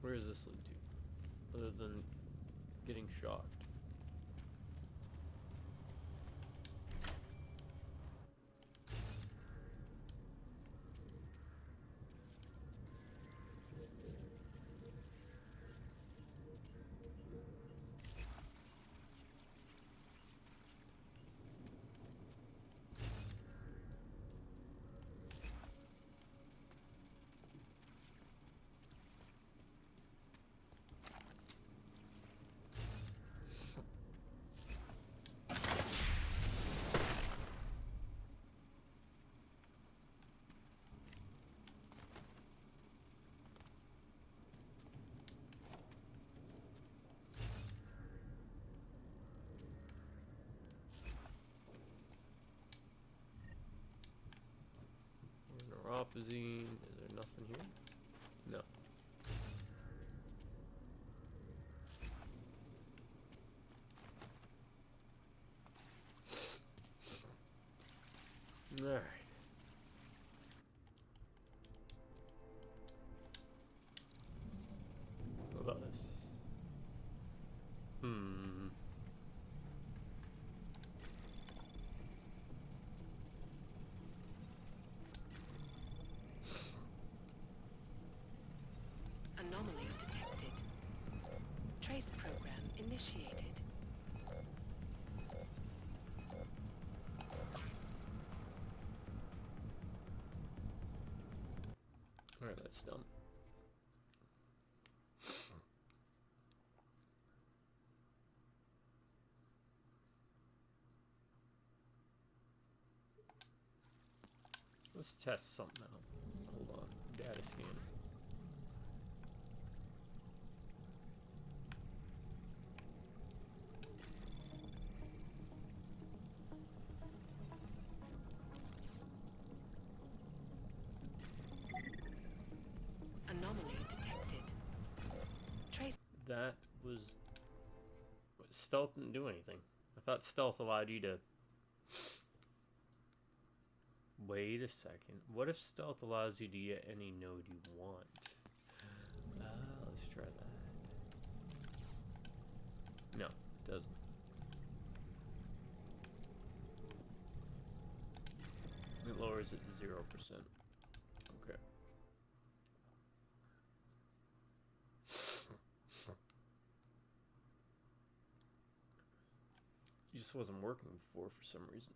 Where does this lead to? Other than getting shocked. Neuropazine. Is there nothing here? No. Alright. What about this? Anomaly detected. Trace program initiated. Alright, that's dumb. Let's test something out. Hold on. Data scan. Anomaly detected. Trace. That was... Stealth didn't do anything. I thought stealth allowed you to... Wait a second. What if stealth allows you to get any node you want? Let's try that. No, it doesn't. It lowers it to 0%. Okay. It just wasn't working before for some reason.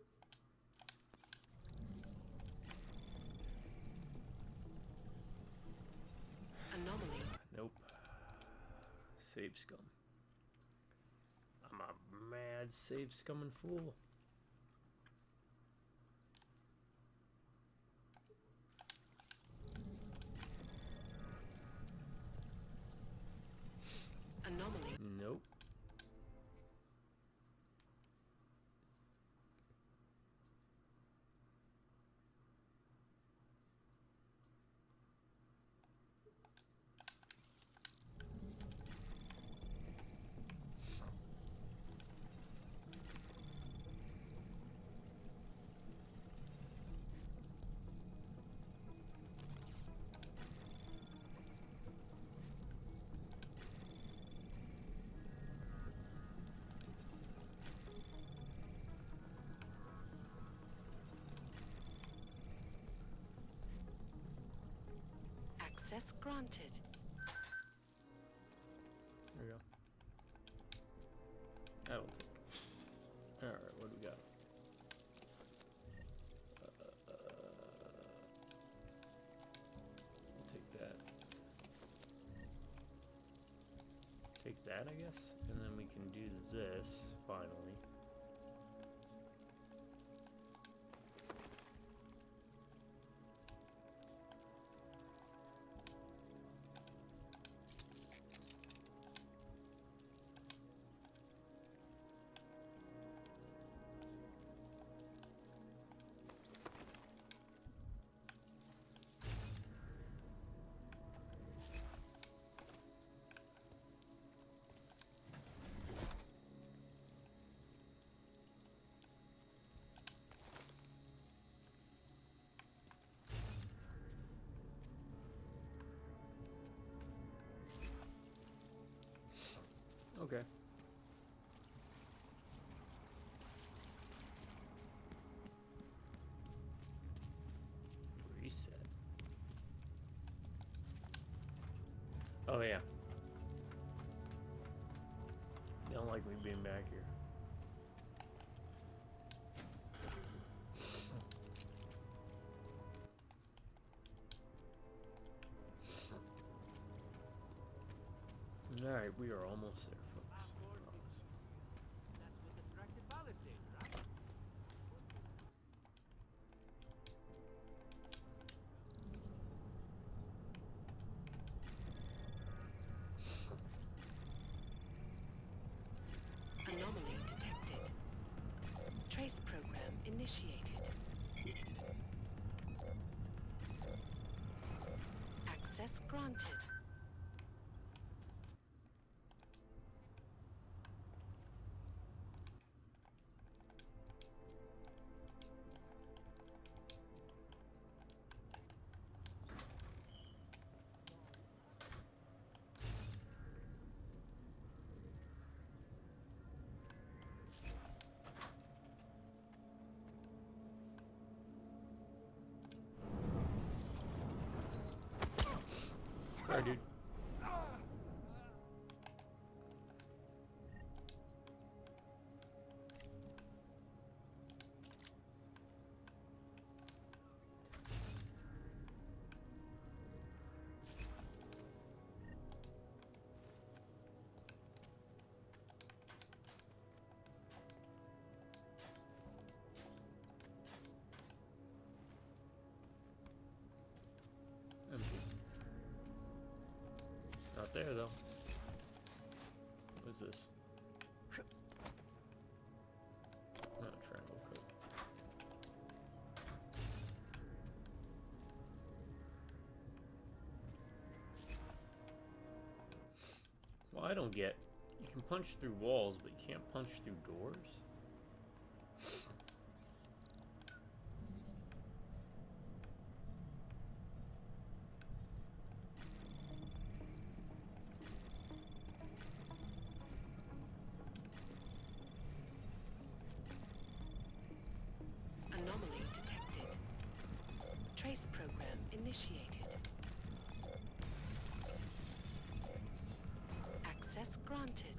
Anomaly. Nope. Save scum. I'm a mad save scumming fool. Access granted. There we go. That'll take. Alright, what do we got? We'll take that. Take that, I guess? And then we can do this, finally. Okay. Reset. Oh yeah. They don't like me being back here. Alright, we are almost there, folks. That's what attracted policy, right? Anomaly detected. Trace program initiated. Access granted. Sorry, dude. Empty. Not there though. What is this? Not a travel code. Well, I don't get. You can punch through walls, but you can't punch through doors? Anomaly detected. Trace program initiated. Access granted.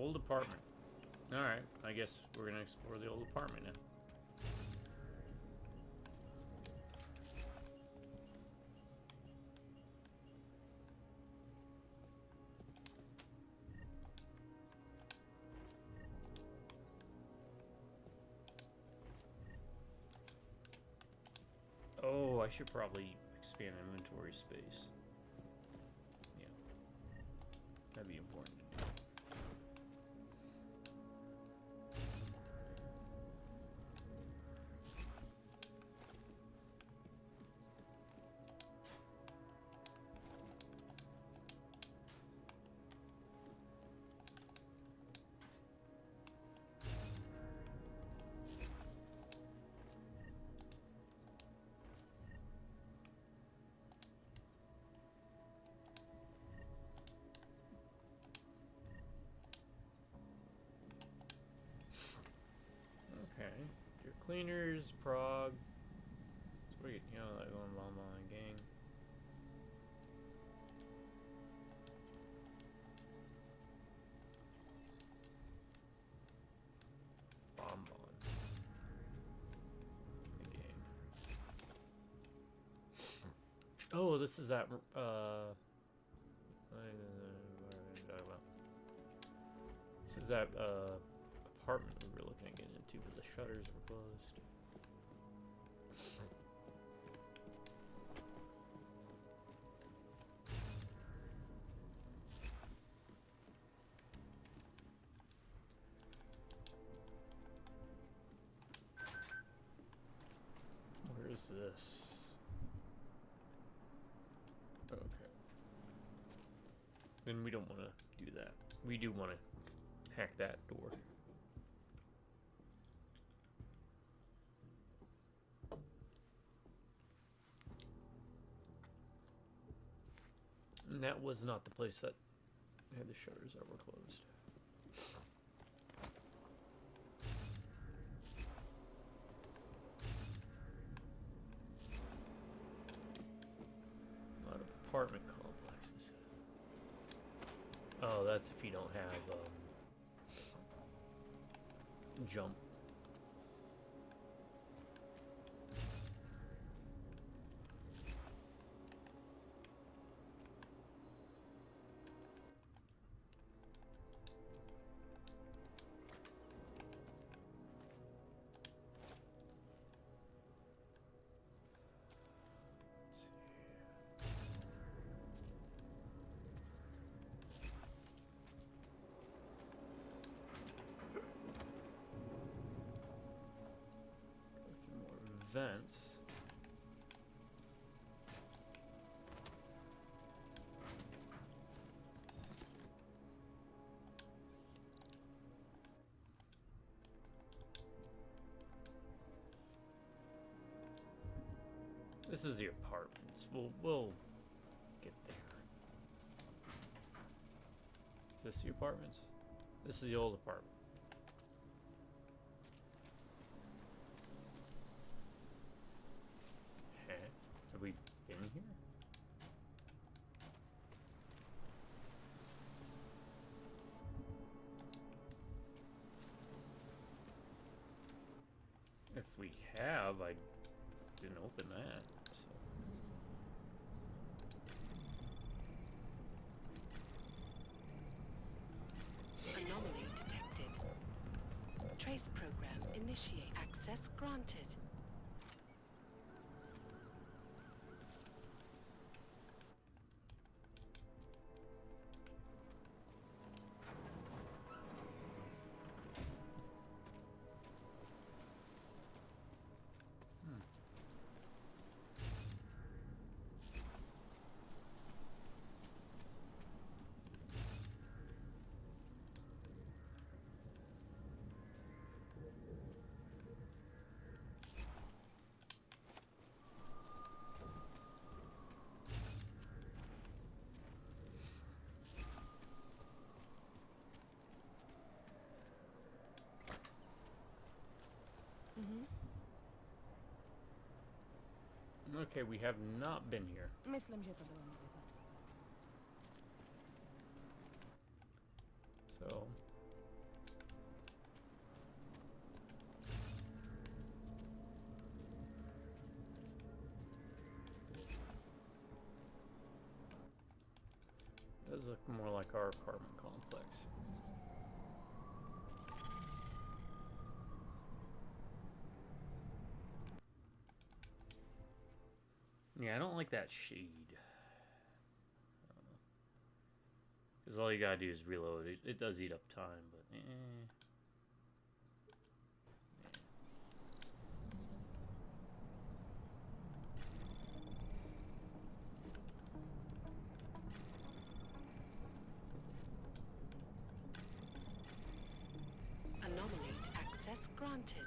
Old apartment. Alright, I guess we're gonna explore the old apartment now. Oh, I should probably expand inventory space. Yeah. That'd be important to do. Okay, your cleaners, Prague. Sweet, you know, like going online gang. Bonbon. Gang. Oh, this is that. This is that apartment we were looking at getting into, but the shutters are closed. Where is this? Okay. Then we don't want to do that. We do want to hack that door. And that was not the place that had the shutters that were closed. A lot of apartment complexes. Oh, that's if you don't have jump. Vents. This is the apartments. We'll get there. Is this the apartments? This is the old apartment. Have we been here? If we have, I didn't open that. So. Anomaly detected. Trace program initiate. Access granted. Okay, we have not been here. So, look more like our apartment complex. Yeah, I don't like that shade. Because all you gotta do is reload. It does eat up time, but Anomaly access granted.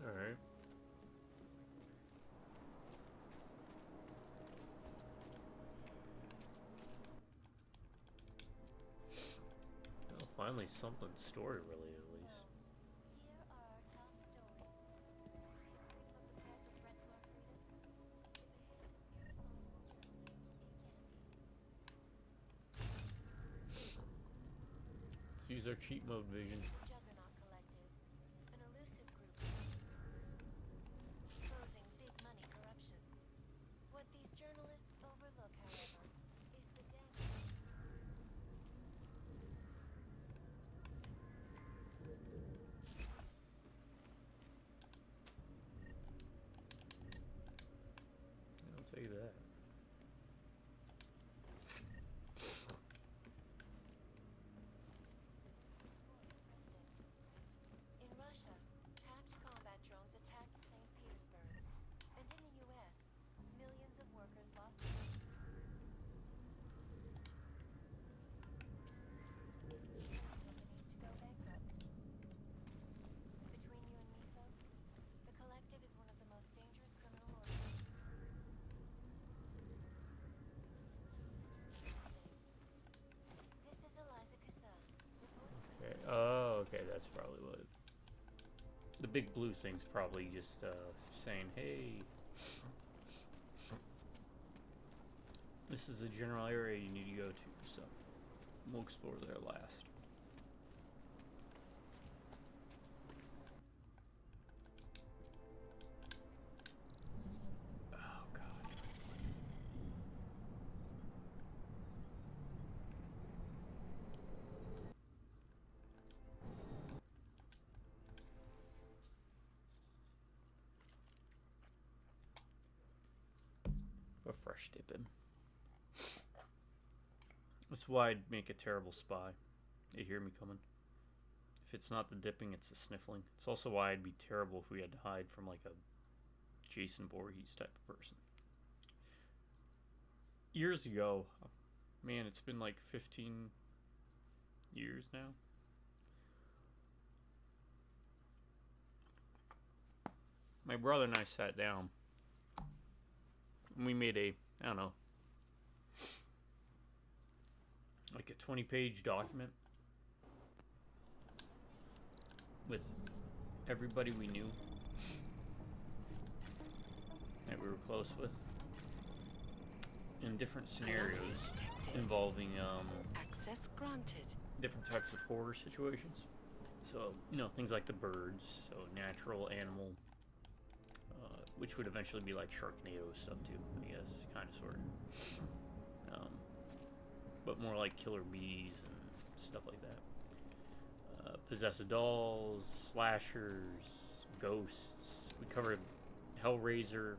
alright. Well, finally something story related at least. Here are our top stories. Scream of the press a threat to our freedom? Let's In the hands of irresponsible journalists, it can be. use our cheat mode vision. The Juggernaut Collective, an elusive group exposing big money corruption. What these journalists overlook, however, is the damage. I'll tell you that. In Russia, hacked combat drones attacked St. Petersburg. And in the US, millions of workers lost companies to go bankrupt. Between you and me, folks, the Collective is one of the most dangerous criminal organizations. This is Eliza Cassan, reporting to Okay. Oh, okay. That's probably what. The big blue thing's probably just saying, "Hey, this is the general area you need to go to." So we'll explore there last. Oh God. A fresh dip in. That's why I'd make a terrible spy. You hear me coming? If it's not the dipping, it's the sniffling. It's also why I'd be terrible if we had to hide from like a Jason Voorhees type of person. Years ago, man, it's been like 15 years now. My brother and I sat down and we made a, I don't know, like a 20-page document with everybody we knew that we were close with in different scenarios involving Access granted. different types of horror situations. So, you know, things like the birds, so natural, animal, which would eventually be like Sharknado stuff too, I guess, kind of, sort of. But more like killer bees and stuff like that. Possessed dolls, slashers, ghosts. We covered Hellraiser,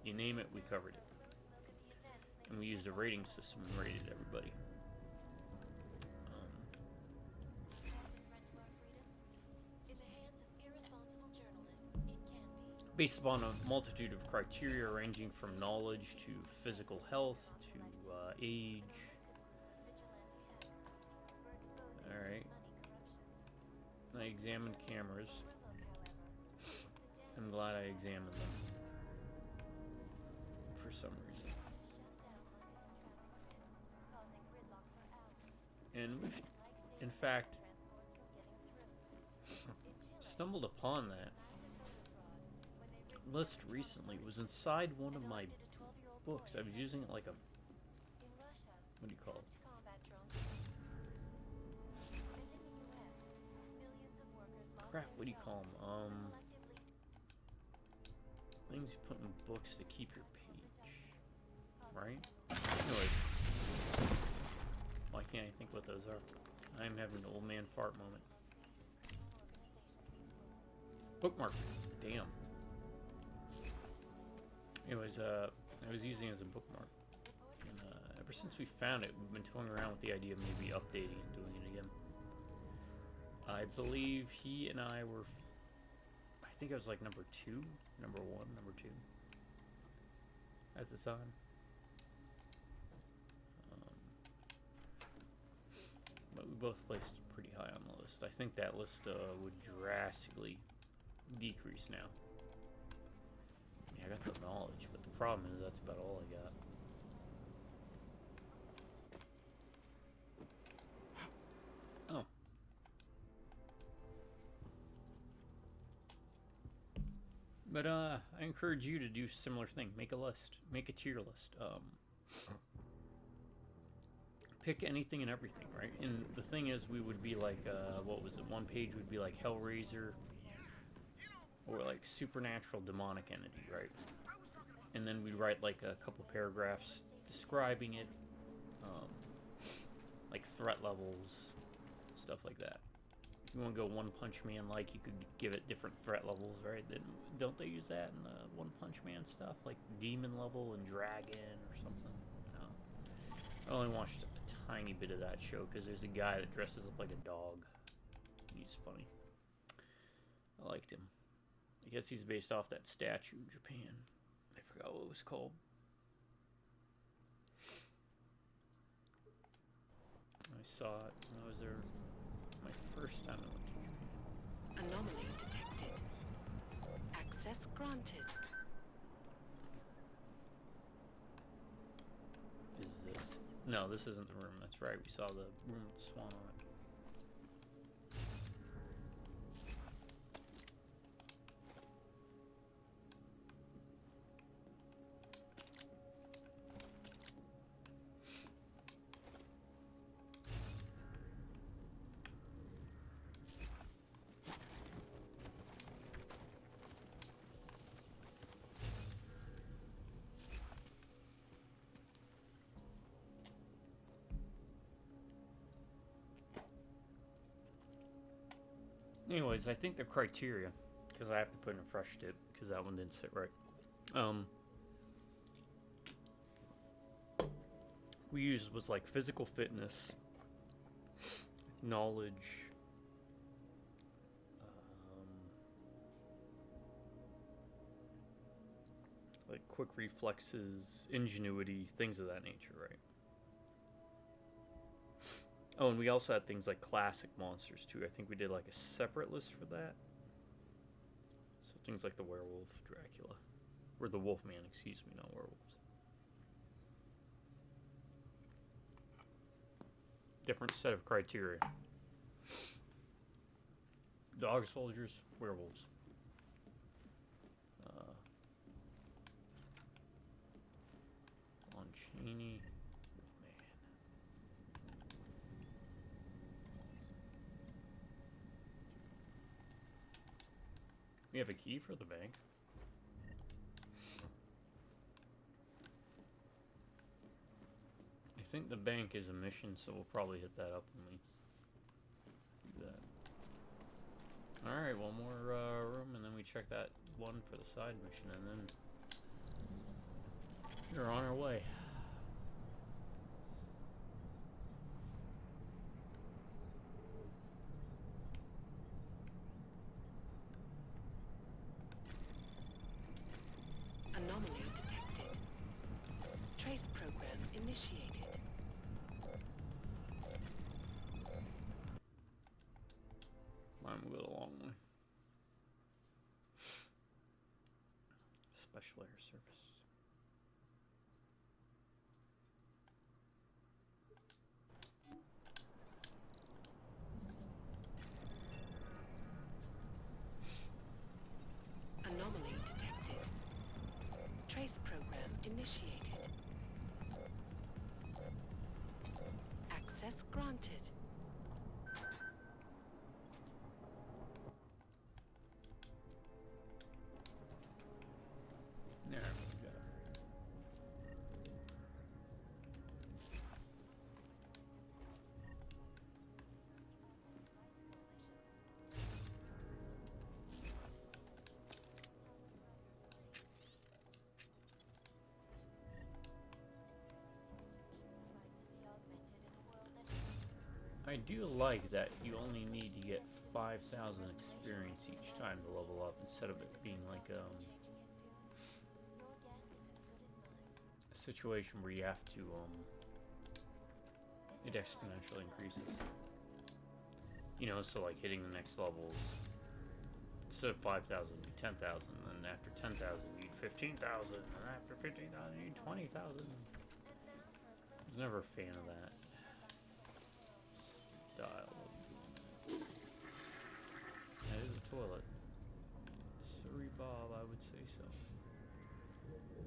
you name it, we covered it. And we used a rating system and rated everybody. Based upon a multitude of criteria ranging from knowledge to physical health to age, I examined cameras. I'm glad I examined them. For some reason. And we've, in fact, stumbled upon that list recently. It was inside one of my books. I was using it like a, what do you call it? Crap, what do you call them? Things you put in books to keep your page, right? Anyways, why can't I think what those are? I'm having an old man fart moment. Bookmark. Damn. Anyways, I was using it as a bookmark. And ever since we found it, we've been toying around with the idea of maybe updating and doing it again. I believe he and I were... I think I was like number 2, number 1, number 2 at the time. But we both placed pretty high on the list. I think that list would drastically decrease now. Yeah, I got the knowledge, but the problem is that's about all I got. Oh. But I encourage you to do a similar thing. Make a list. Make a tier list. Pick anything and everything, right? And the thing is, we would be like, what was it? One page would be like Hellraiser, or like supernatural demonic entity, right? And then we'd write like a couple paragraphs describing it, like threat levels, stuff like that. If you want to go One Punch Man, like, you could give it different threat levels, right? Then don't they use that in the One Punch Man stuff, like demon level and dragon or something? No. I only watched a tiny bit of that show because there's a guy that dresses up like a dog. He's funny. I liked him. I guess he's based off that statue in Japan. I forgot what it was called. I saw it when I was there my first time I went to Japan. Anomaly detected. Access granted. Is this? No, this isn't the room. That's right. We saw the room with the swan on it. Anyways, I think the criteria, because I have to put in a fresh tip, because that one didn't sit right. We used was like physical fitness, knowledge, like quick reflexes, ingenuity, things of that nature, right? Oh, and we also had things like classic monsters, too. I think we did, like, a separate list for that. So things like the werewolf, Dracula. Or the Wolfman, excuse me, not werewolves. Different set of criteria. Dog soldiers, werewolves. Lon Chaney. We have a key for the bank. I think the bank is a mission, so we'll probably hit that up when we do that. Alright, one more room, and then we check that one for the side mission, and then we're on our way. Anomaly detected. Trace program initiated. Come on, Special air service. Anomaly detected. Trace program initiated. Access granted. There we go. I do like that you only need to get 5,000 experience each time to level up, instead of it being like a situation where you have to it exponentially increases. You know, so like hitting the next levels, instead of 5,000 you need 10,000, and after 10,000 you need 15,000, and after 15,000 you need 20,000. I was never a fan of that style. That is a toilet. Sorry, Bob, I would say so. An elusive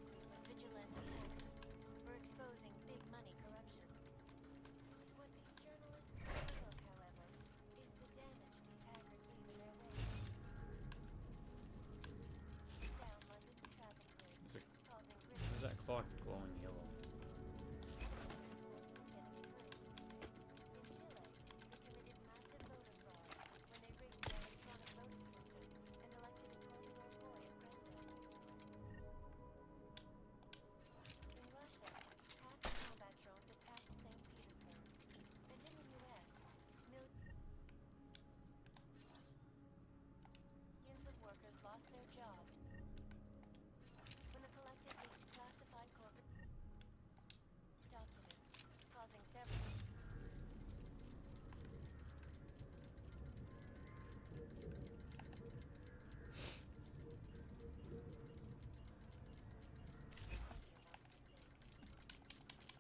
group of vigilante hackers were exposing big money corruption. What these journalists overlook, however, is the damage these hackers leave in their wake. Down London's traffic grid, causing Where's that clock glowing yellow? lost their jobs when the collective leaked classified corporate documents, causing several.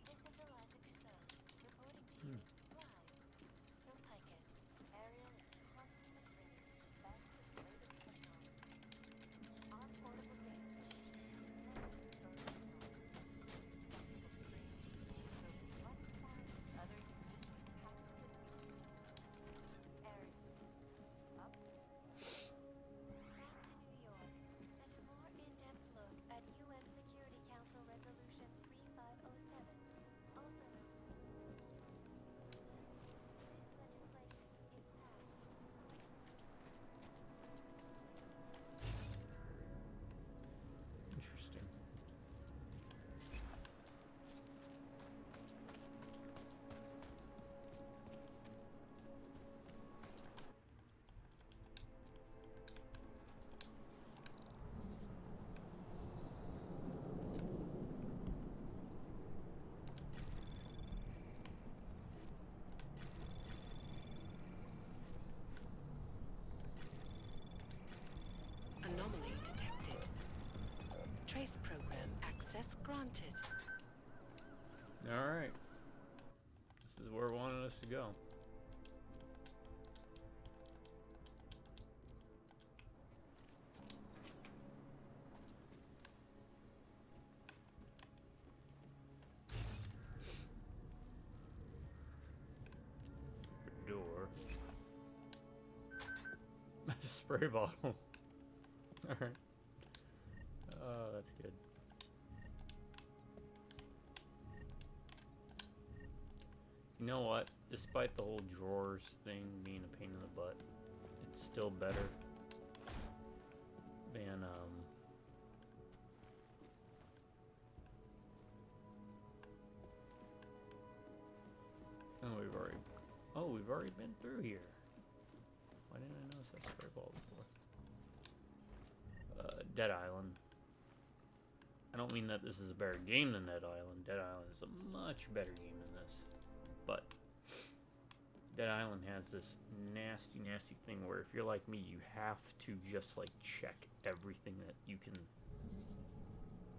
This is Eliza Cassell, reporting to you live from Picus. Ariel is constantly bringing back to the latest technology. Our portable data other unique patented features. Ariel, up. Back to New York, and a more in-depth look at UN Security Council Resolution 3507, also known. This legislation, if passed, Interesting. Anomaly detected. Trace program access granted. Alright. This is where it wanted us to go. Door. Spray bottle. Alright. Oh, that's good. You know what? Despite the whole drawers thing being a pain in the butt, it's still better than oh, we've already been through here. Why didn't I notice that spray ball before? Dead Island. I don't mean that this is a better game than Dead Island. Dead Island is a much better game than this. But Dead Island has this nasty, nasty thing where if you're like me, you have to just like check everything that you can.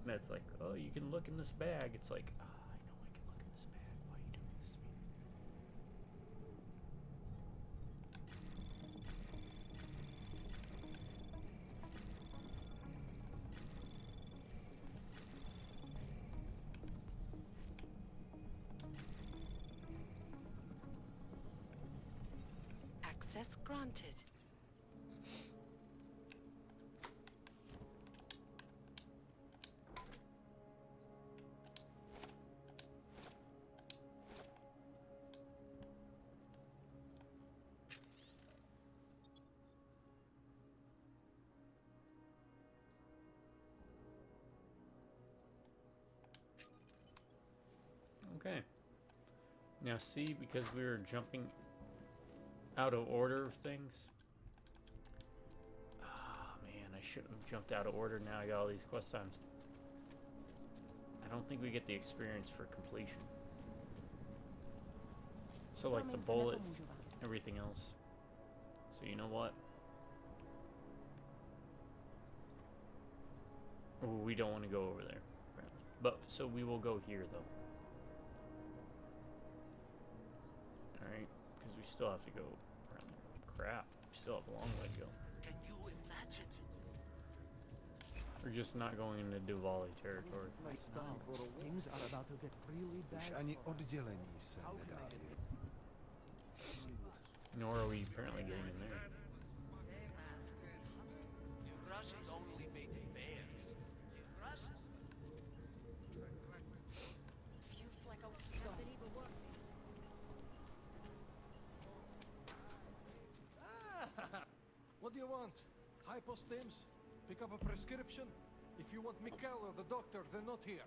That's like, oh, you can look in this bag. It's like, I know I can look in this bag. Why are you doing this to me? Access granted. Okay. Now see, because we were jumping out of order of things. Ah, man, I shouldn't have jumped out of order. Now I got all these quest times. I don't think we get the experience for completion. So like the bullet, everything else. So you know what? Oh, we don't want to go over there, apparently. But so we will go here though. Alright, because we still have to go around there. Crap, we still have a long way to go. Can you imagine? We're just not going into Diwali territory. Things are about to get really bad. Nor are we apparently getting in there. The Russians only made bears. The Russians. Feels like a something even worse. What do you want? Hypostims? Pick up a prescription? If you want Mikhail or the doctor, they're not here.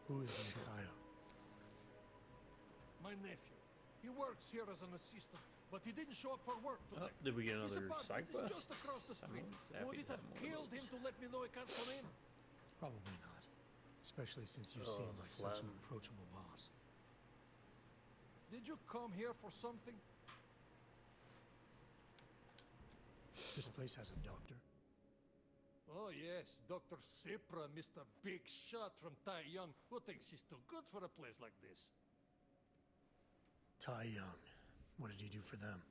Who is Mikhail? My nephew. He works here as an assistant, but he didn't show up for work today. Did we get His another side apartment is quest? just across the street. Someone's happy Would it to have have more of killed him those. to let me know he can't come in? Probably not. Especially since you Oh, seem like such an Flem. approachable boss. Did you come here for something? This place has a doctor. Oh yes, Dr. Sipra, Mr. Big Shot from Tai Young, who thinks he's too good for a place like this. Tai Young. What did he do for them?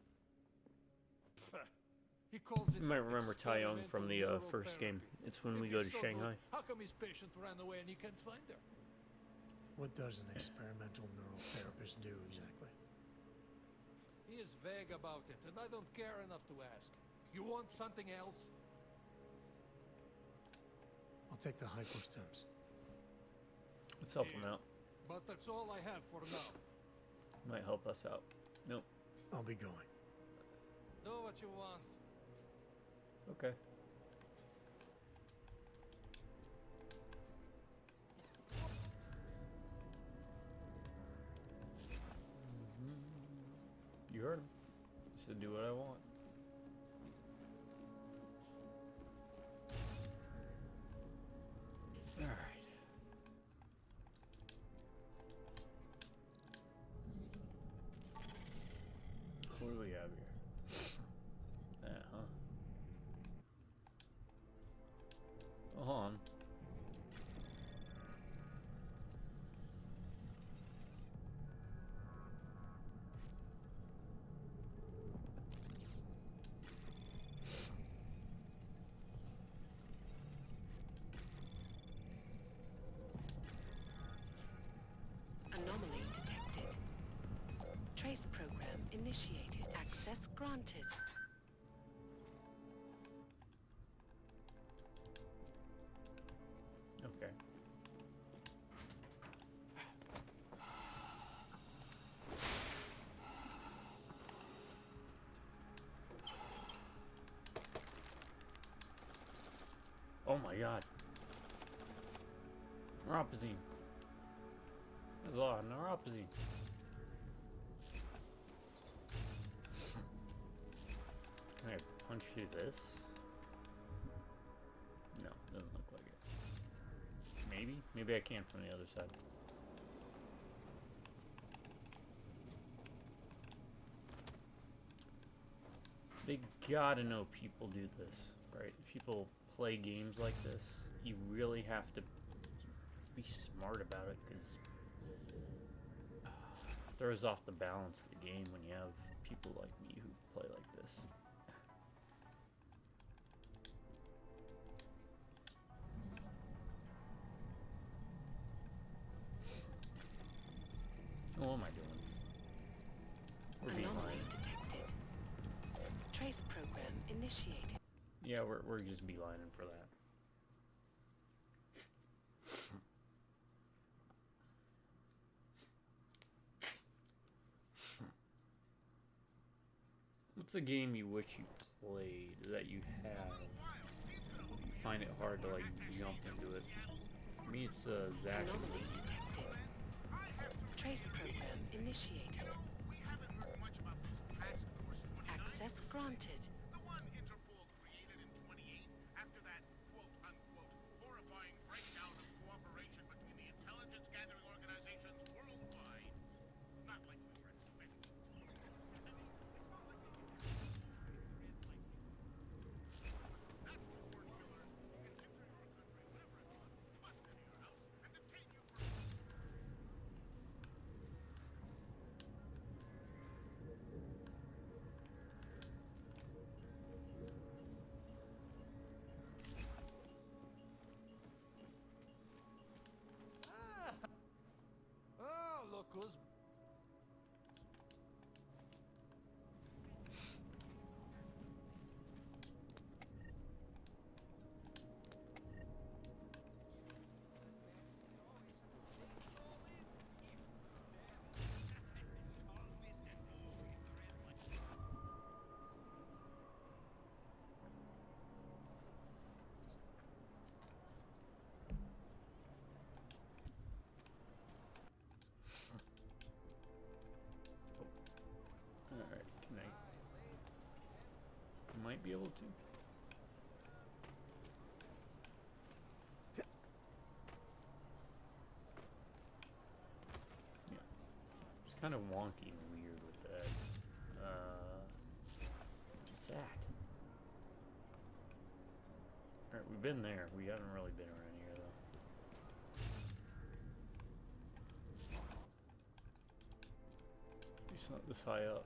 He calls it You might remember Tai Young from the experimental first game. neurotherapy. It's when If we he's go to so Shanghai. good, how come his patient ran away and he can't find her? What does an experimental neural therapist do exactly? He is vague about it, and I don't care enough to ask. You want something else? I'll take the hypostems. Let's help him out. But that's all I have for now. Might help us out. Nope. I'll be going. Do what you want. Okay. You heard him. He said, do what I want. Alright. What do we have here? That, huh? Oh, hold on. Anomaly detected. Trace program initiated. Access granted. Okay. Oh my god. Neuropazine. There's a lot of neuropazine. punch through this? No, doesn't look like it. Maybe? Maybe I can from the other side. They gotta know people do this, right? People play games like this. You really have to be smart about it, because it throws off the balance of the game when you have people like me who play like this. What am I doing? We're being Anomaly lined. detected. Trace program initiated. Yeah, we're just beelining for that. What's a game you wish you played that you have? You find it hard to like jump into it. For me, it's Zack. Anomaly detected. Trace program initiated. Access granted. The one Interpol created in 28 after that quote-unquote horrifying breakdown of cooperation between the intelligence gathering organizations worldwide. Not like we were expecting. Natural born killers can enter your country whenever it wants, bust into your house, and detain you for Ah, locos. Alright, can I? Might be able to. Yeah. It's kind of wonky and weird with that. What's that? Alright, we've been there. We haven't really been around here, though. At least not this high up.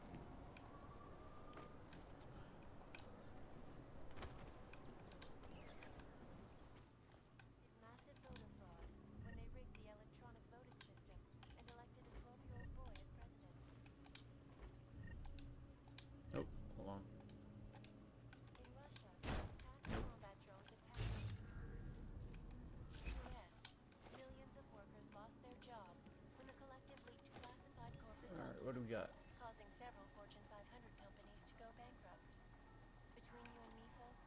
Massive voter fraud when they rigged the electronic voting system and elected a 12-year-old boy as president. Oh, hold on. In Russia, packed combat drones attacked. US, millions of workers lost their jobs when the collective leaked classified corporate Alright, what do we got? causing several Fortune 500 companies to go bankrupt. Between you and me, folks,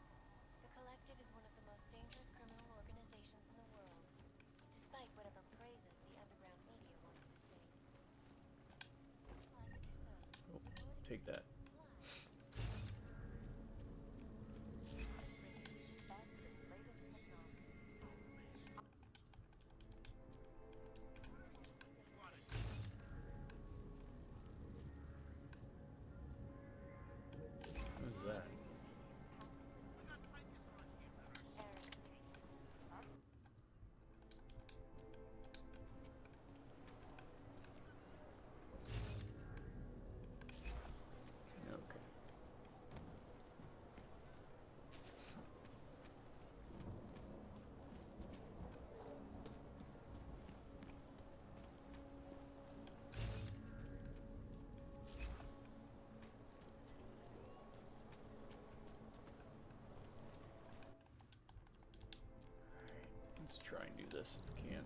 the collective is one of the most dangerous criminal organizations in the world, despite whatever praises the underground media wants to sing. Oh, take that. Who's that? Okay. Let's try and do this if we can.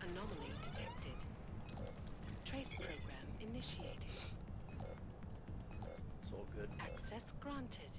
Anomaly detected. Trace program initiated. It's all good. Access granted.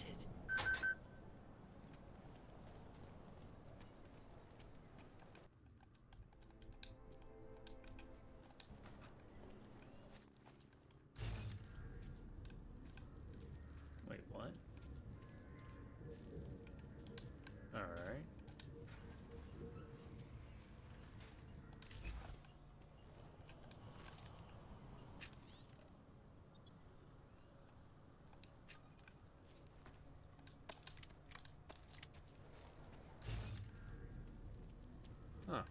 granted. Wait, what? Alright. Huh.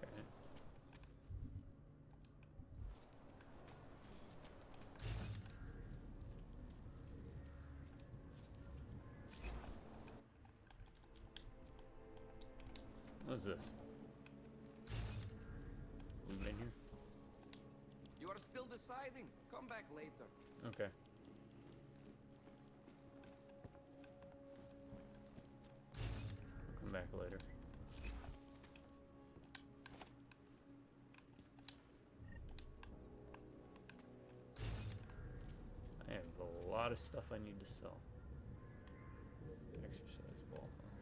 Okay. What's this? We've been here? You are still deciding. Come back later. Okay. I'll come back later. I have a lot of stuff I need to sell. Exercise ball. Huh?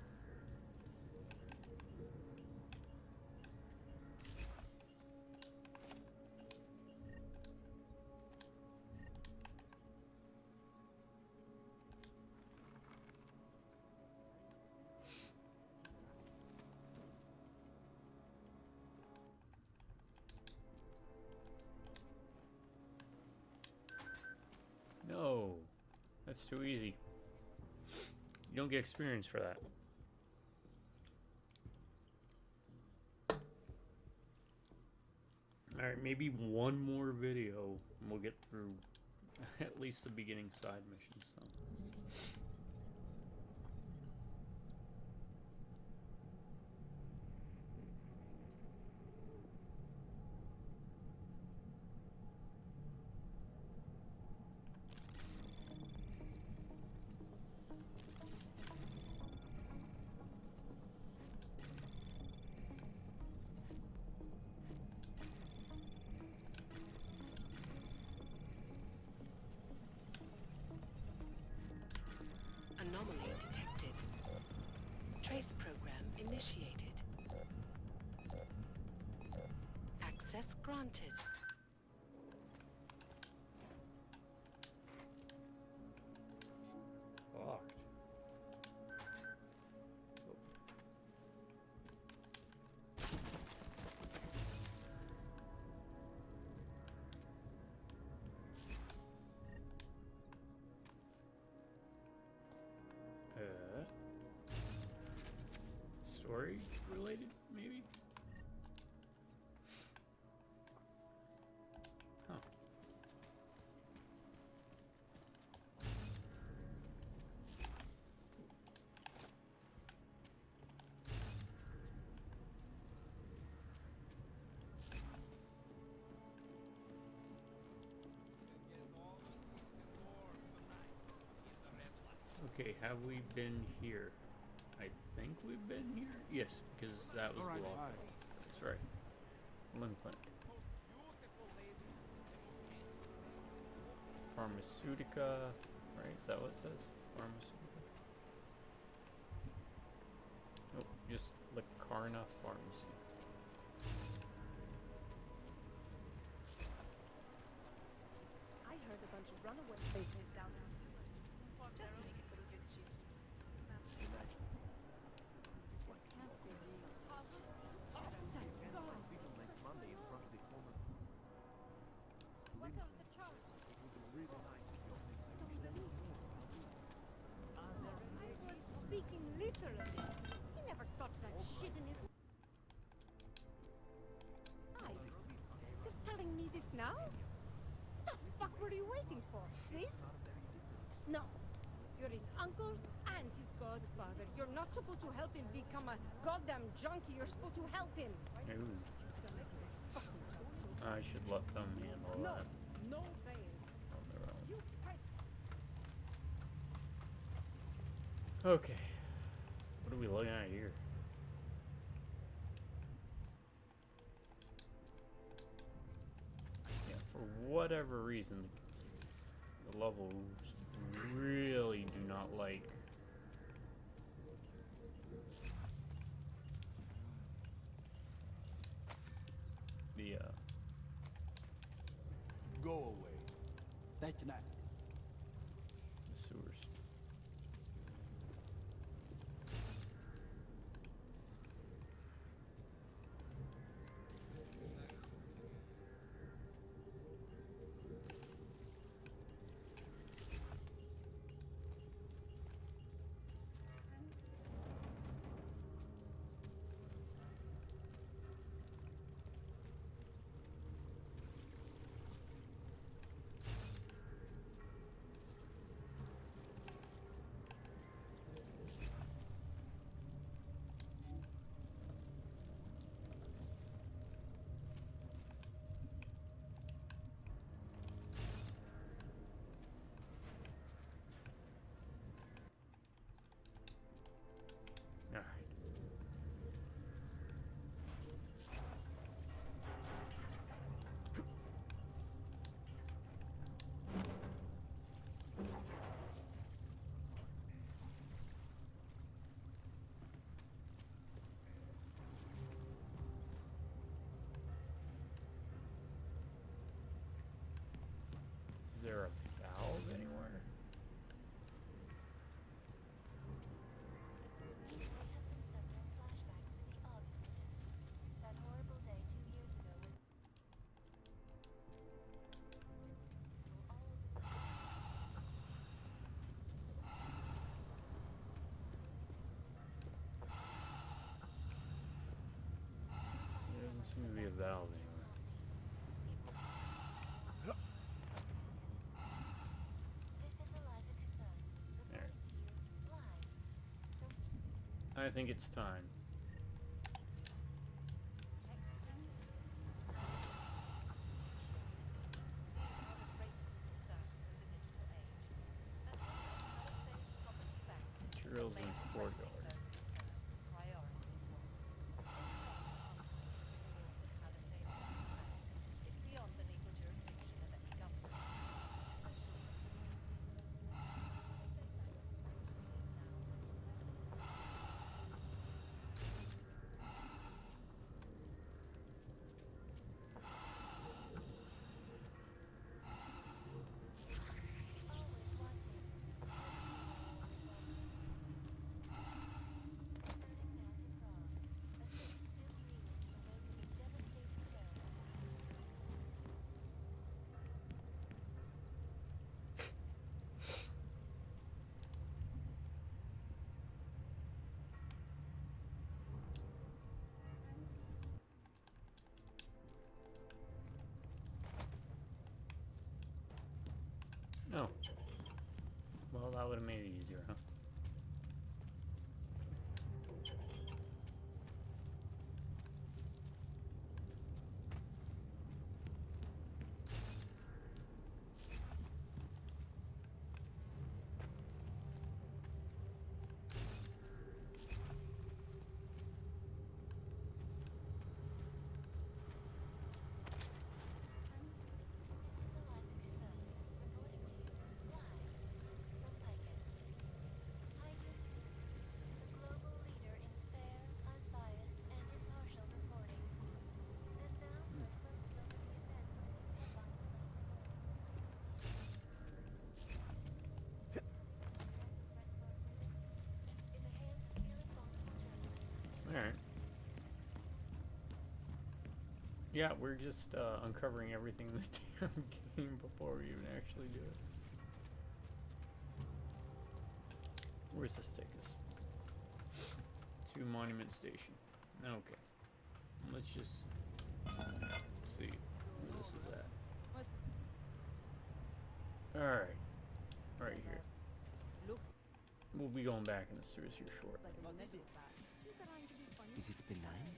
No, that's too easy. You don't get experience for that. Alright, maybe one more video and we'll get through at least the beginning side missions. So. Anomaly detected. Trace program initiated. Access granted. Locked. Story related, maybe? Huh. Okay, have we been here? I think we've been here? Yes, because that was blocked. That's right. Limb clinic. Pharmaceutica, right? Is that what it says? Pharmaceutica? Nope, just Lacarna Pharmacy. I heard a bunch of runaway places down in the sewers. Just make it through this shit. What can't be real? Thank God. People next Monday in front of the former. What are the charges? It would be really nice if you only Don't believe me. I was speaking literally. He never touched that shit in his life. You're telling me this now? What the fuck were you waiting for? This? No. You're his uncle and his godfather. You're not supposed to help him become a goddamn junkie. You're supposed to help him. Ooh. I should let them handle that No bail. on their own. You fight. Okay. What are we looking at here? Yeah, for whatever reason, The levels really do not like the Go away. That's not. the sewers. Alright. Is there a valve anywhere? We have been suffering flashbacks to the Og incident. That horrible day 2 years ago when all over There doesn't seem to be a valve anywhere. This is Eliza Kazan, reporting to you live from I think it's time. Materials in the corridor. always watching. Turning now to Prague, a city still reeling in the wake of a devastating terror attack. Oh. Well, that would have made it easier, huh? Alright. Yeah, we're just uncovering everything in the damn game before we even actually do it. Where's this take us? To Monument Station. Okay. Let's just see where this is at. Alright. Right here. We'll be going back in the sewers here shortly. Is it benign?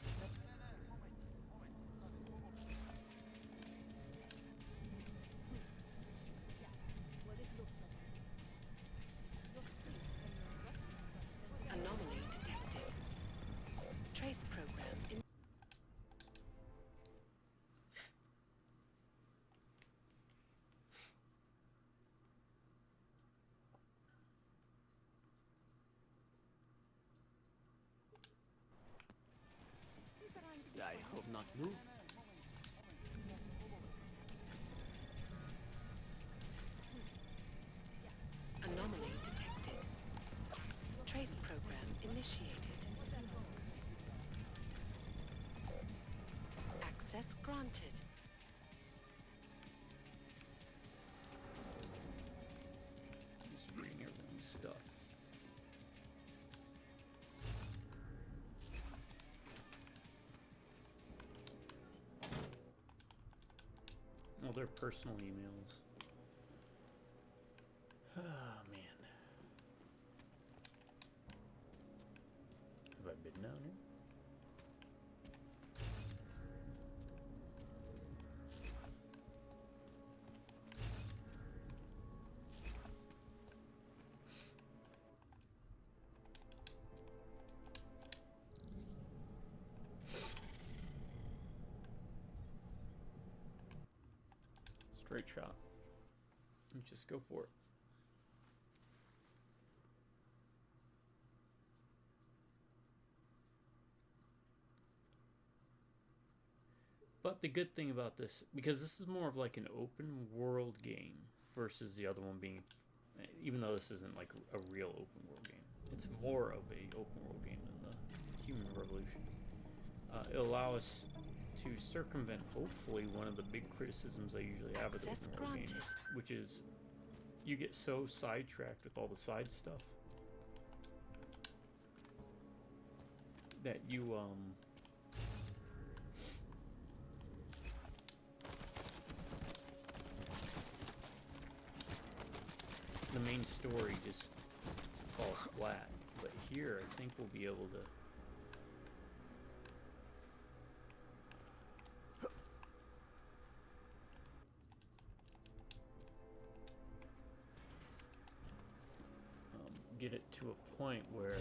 Anomaly detected. Trace program in. not. No? Anomaly detected. Trace program initiated. Access granted. Just reading everyone's stuff. Well, they're personal emails. Ah, man. Have I been down here? Straight shot. Let's just go for it. But the good thing about this, because this is more of like an open world game versus the other one being, even though this isn't like a real open world game, it's more of a open world game than the Human Revolution. It'll allow us to circumvent, hopefully, one of the big criticisms I usually have with Access open world games, granted. which is you get so sidetracked with all the side stuff that you the main story just falls flat. But here, I think we'll be able to get it to a point where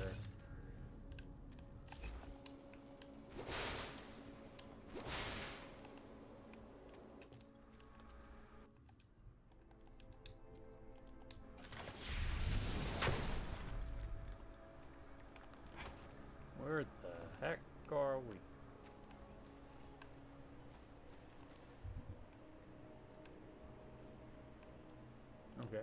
where the heck are we? Okay.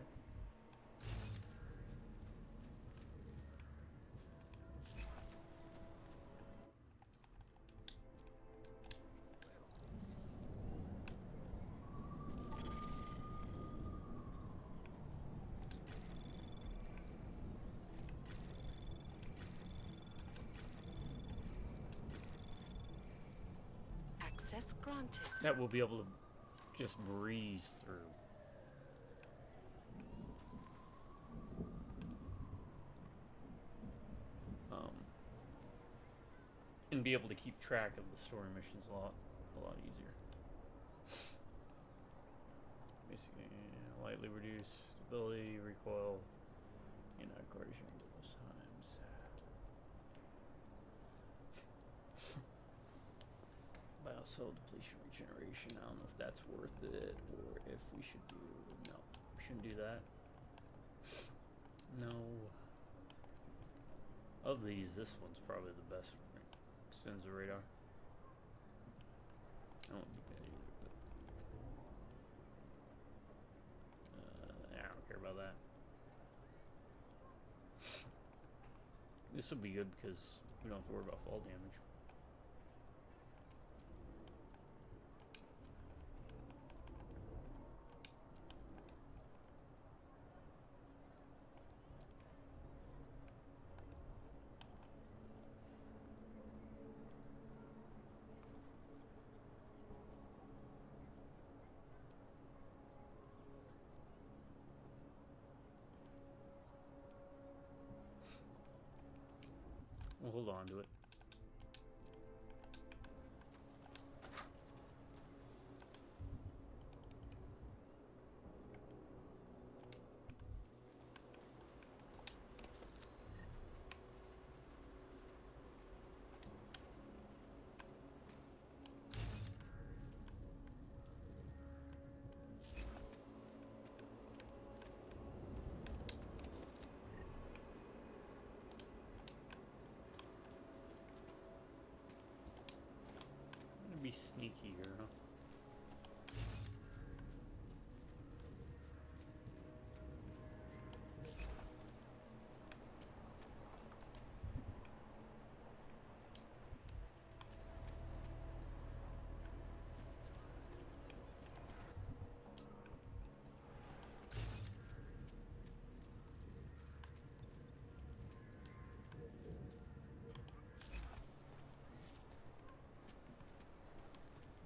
Access granted. That we'll be able to just breeze through. And be able to keep track of the story missions a lot easier. Basically, lightly reduce stability, recoil, coordination both times. Biocell depletion regeneration. I don't know if that's worth it or if we should do. No, we shouldn't do that. No. Of these, this one's probably the best. Sends a radar. I don't think that either, but I don't care about that. This will be good because we don't have to worry about fall damage. We'll hold on to it. be sneaky here, huh?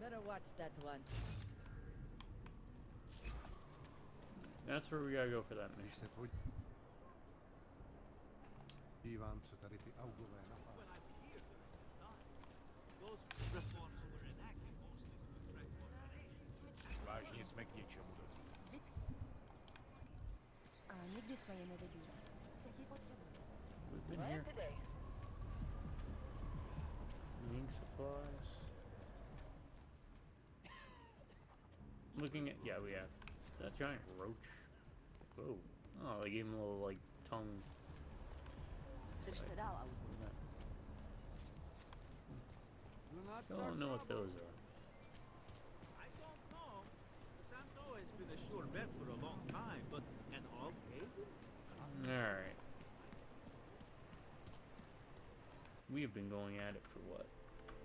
Better watch that one. That's where we gotta go for that mission. Se voi Ivanță care te au guvernat. Well, I'm here during the time. Those reforms were enacted mostly to attract cooperation. Vážně jsme k něčemu dobrý. A nikdy jsme je nevybírali. Teď je potřeba. We've been here. today? Cleaning supplies. Looking at, yeah, we have. Is that a giant roach? Whoa. Oh, they gave him a little, like, tongue. Drž se Side. dál, auto. Still don't know what those are. I don't know. Santo has been a sure bet for a long time, but an all pagan? Alright. We have been going at it for what?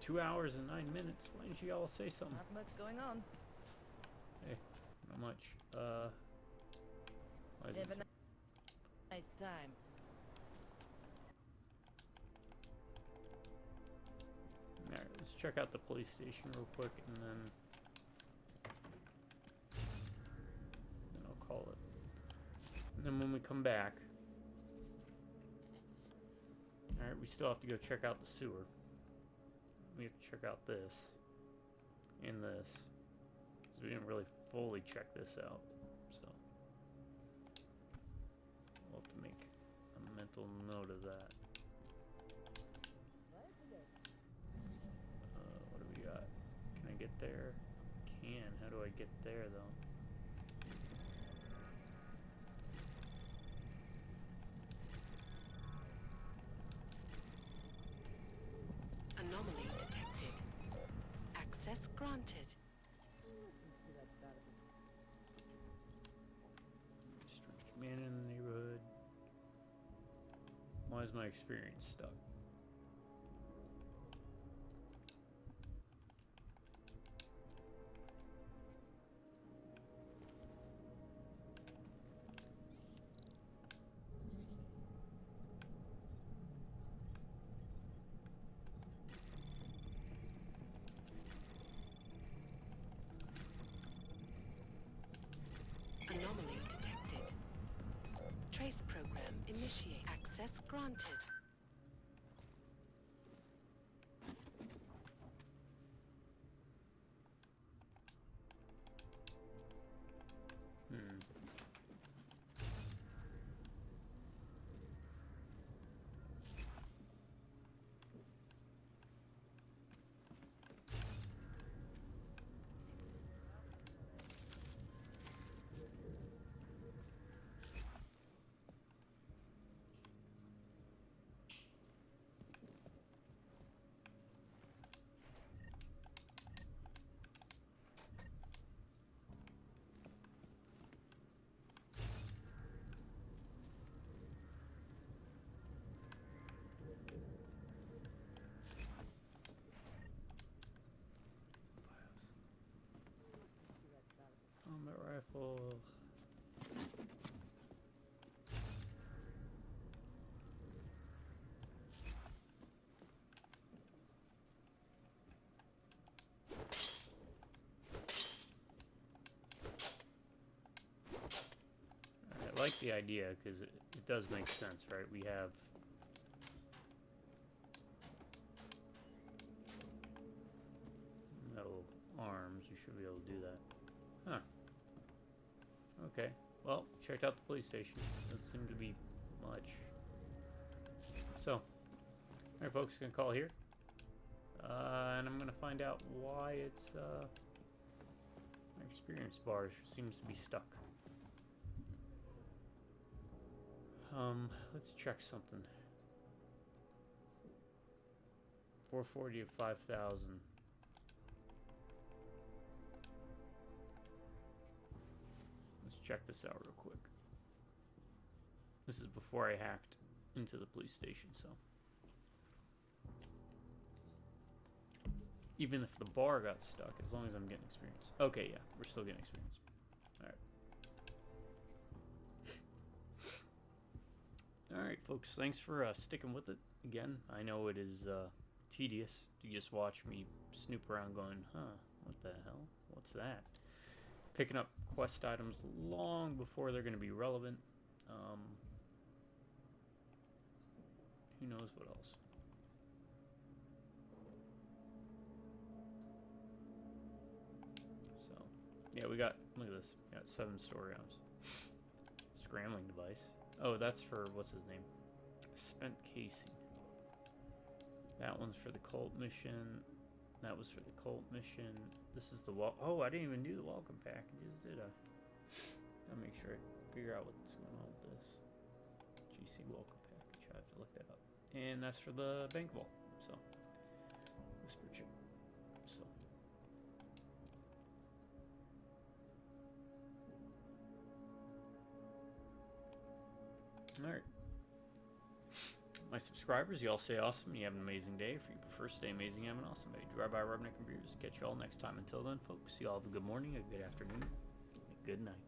2 hours and 9 minutes. Why didn't you all say something? Not much going on. Hey, not much. Why is Have it? a nice time. Alright, let's check out the police station real quick and then I'll call it. And then when we come back, alright, we still have to go check out the sewer. We have to check out this and this. Because we didn't really fully check this out. So we'll have to make a mental note of that. What do we got? Can I get there? Can. How do I get there though? Anomaly detected. Access granted. Strange man in the neighborhood. Why is my experience stuck? Anomaly detected. Trace program initiate. Access granted. Hmm. Combat rifle. I like the idea because it does make sense, right? We have metal arms. You should be able to do that. Huh. Okay. Well, checked out the police station. Doesn't seem to be much. So, alright folks, gonna call here. And I'm gonna find out why it's, my experience bar seems to be stuck. Let's check something. 440 of 5,000. check this out real quick. This is before I hacked into the police station, so. Even if the bar got stuck, as long as I'm getting experience. Okay, yeah, we're still getting experience. Alright, folks, thanks for sticking with it again. I know it is tedious to just watch me snoop around going, what the hell? What's that? Picking up quest items long before they're going to be relevant. Who knows what else? So, yeah, we got, look at this. We got 7 story items. Scrambling device. Oh, that's for, what's his name? Spent casing. That one's for the cult mission. That was for the cult mission. This is the oh, I didn't even do the welcome packages, did I? I'll make sure I figure out what's going on with this. GC welcome package. I have to look that up. And that's for the bank vault. So, whisper chip. So. Alright. My subscribers, y'all stay awesome. You have an amazing day. If you prefer stay amazing, have an awesome day. Drive by Rubneck and Beers. Catch you all next time. Until then, folks, y'all have a good morning, a good afternoon, a good night.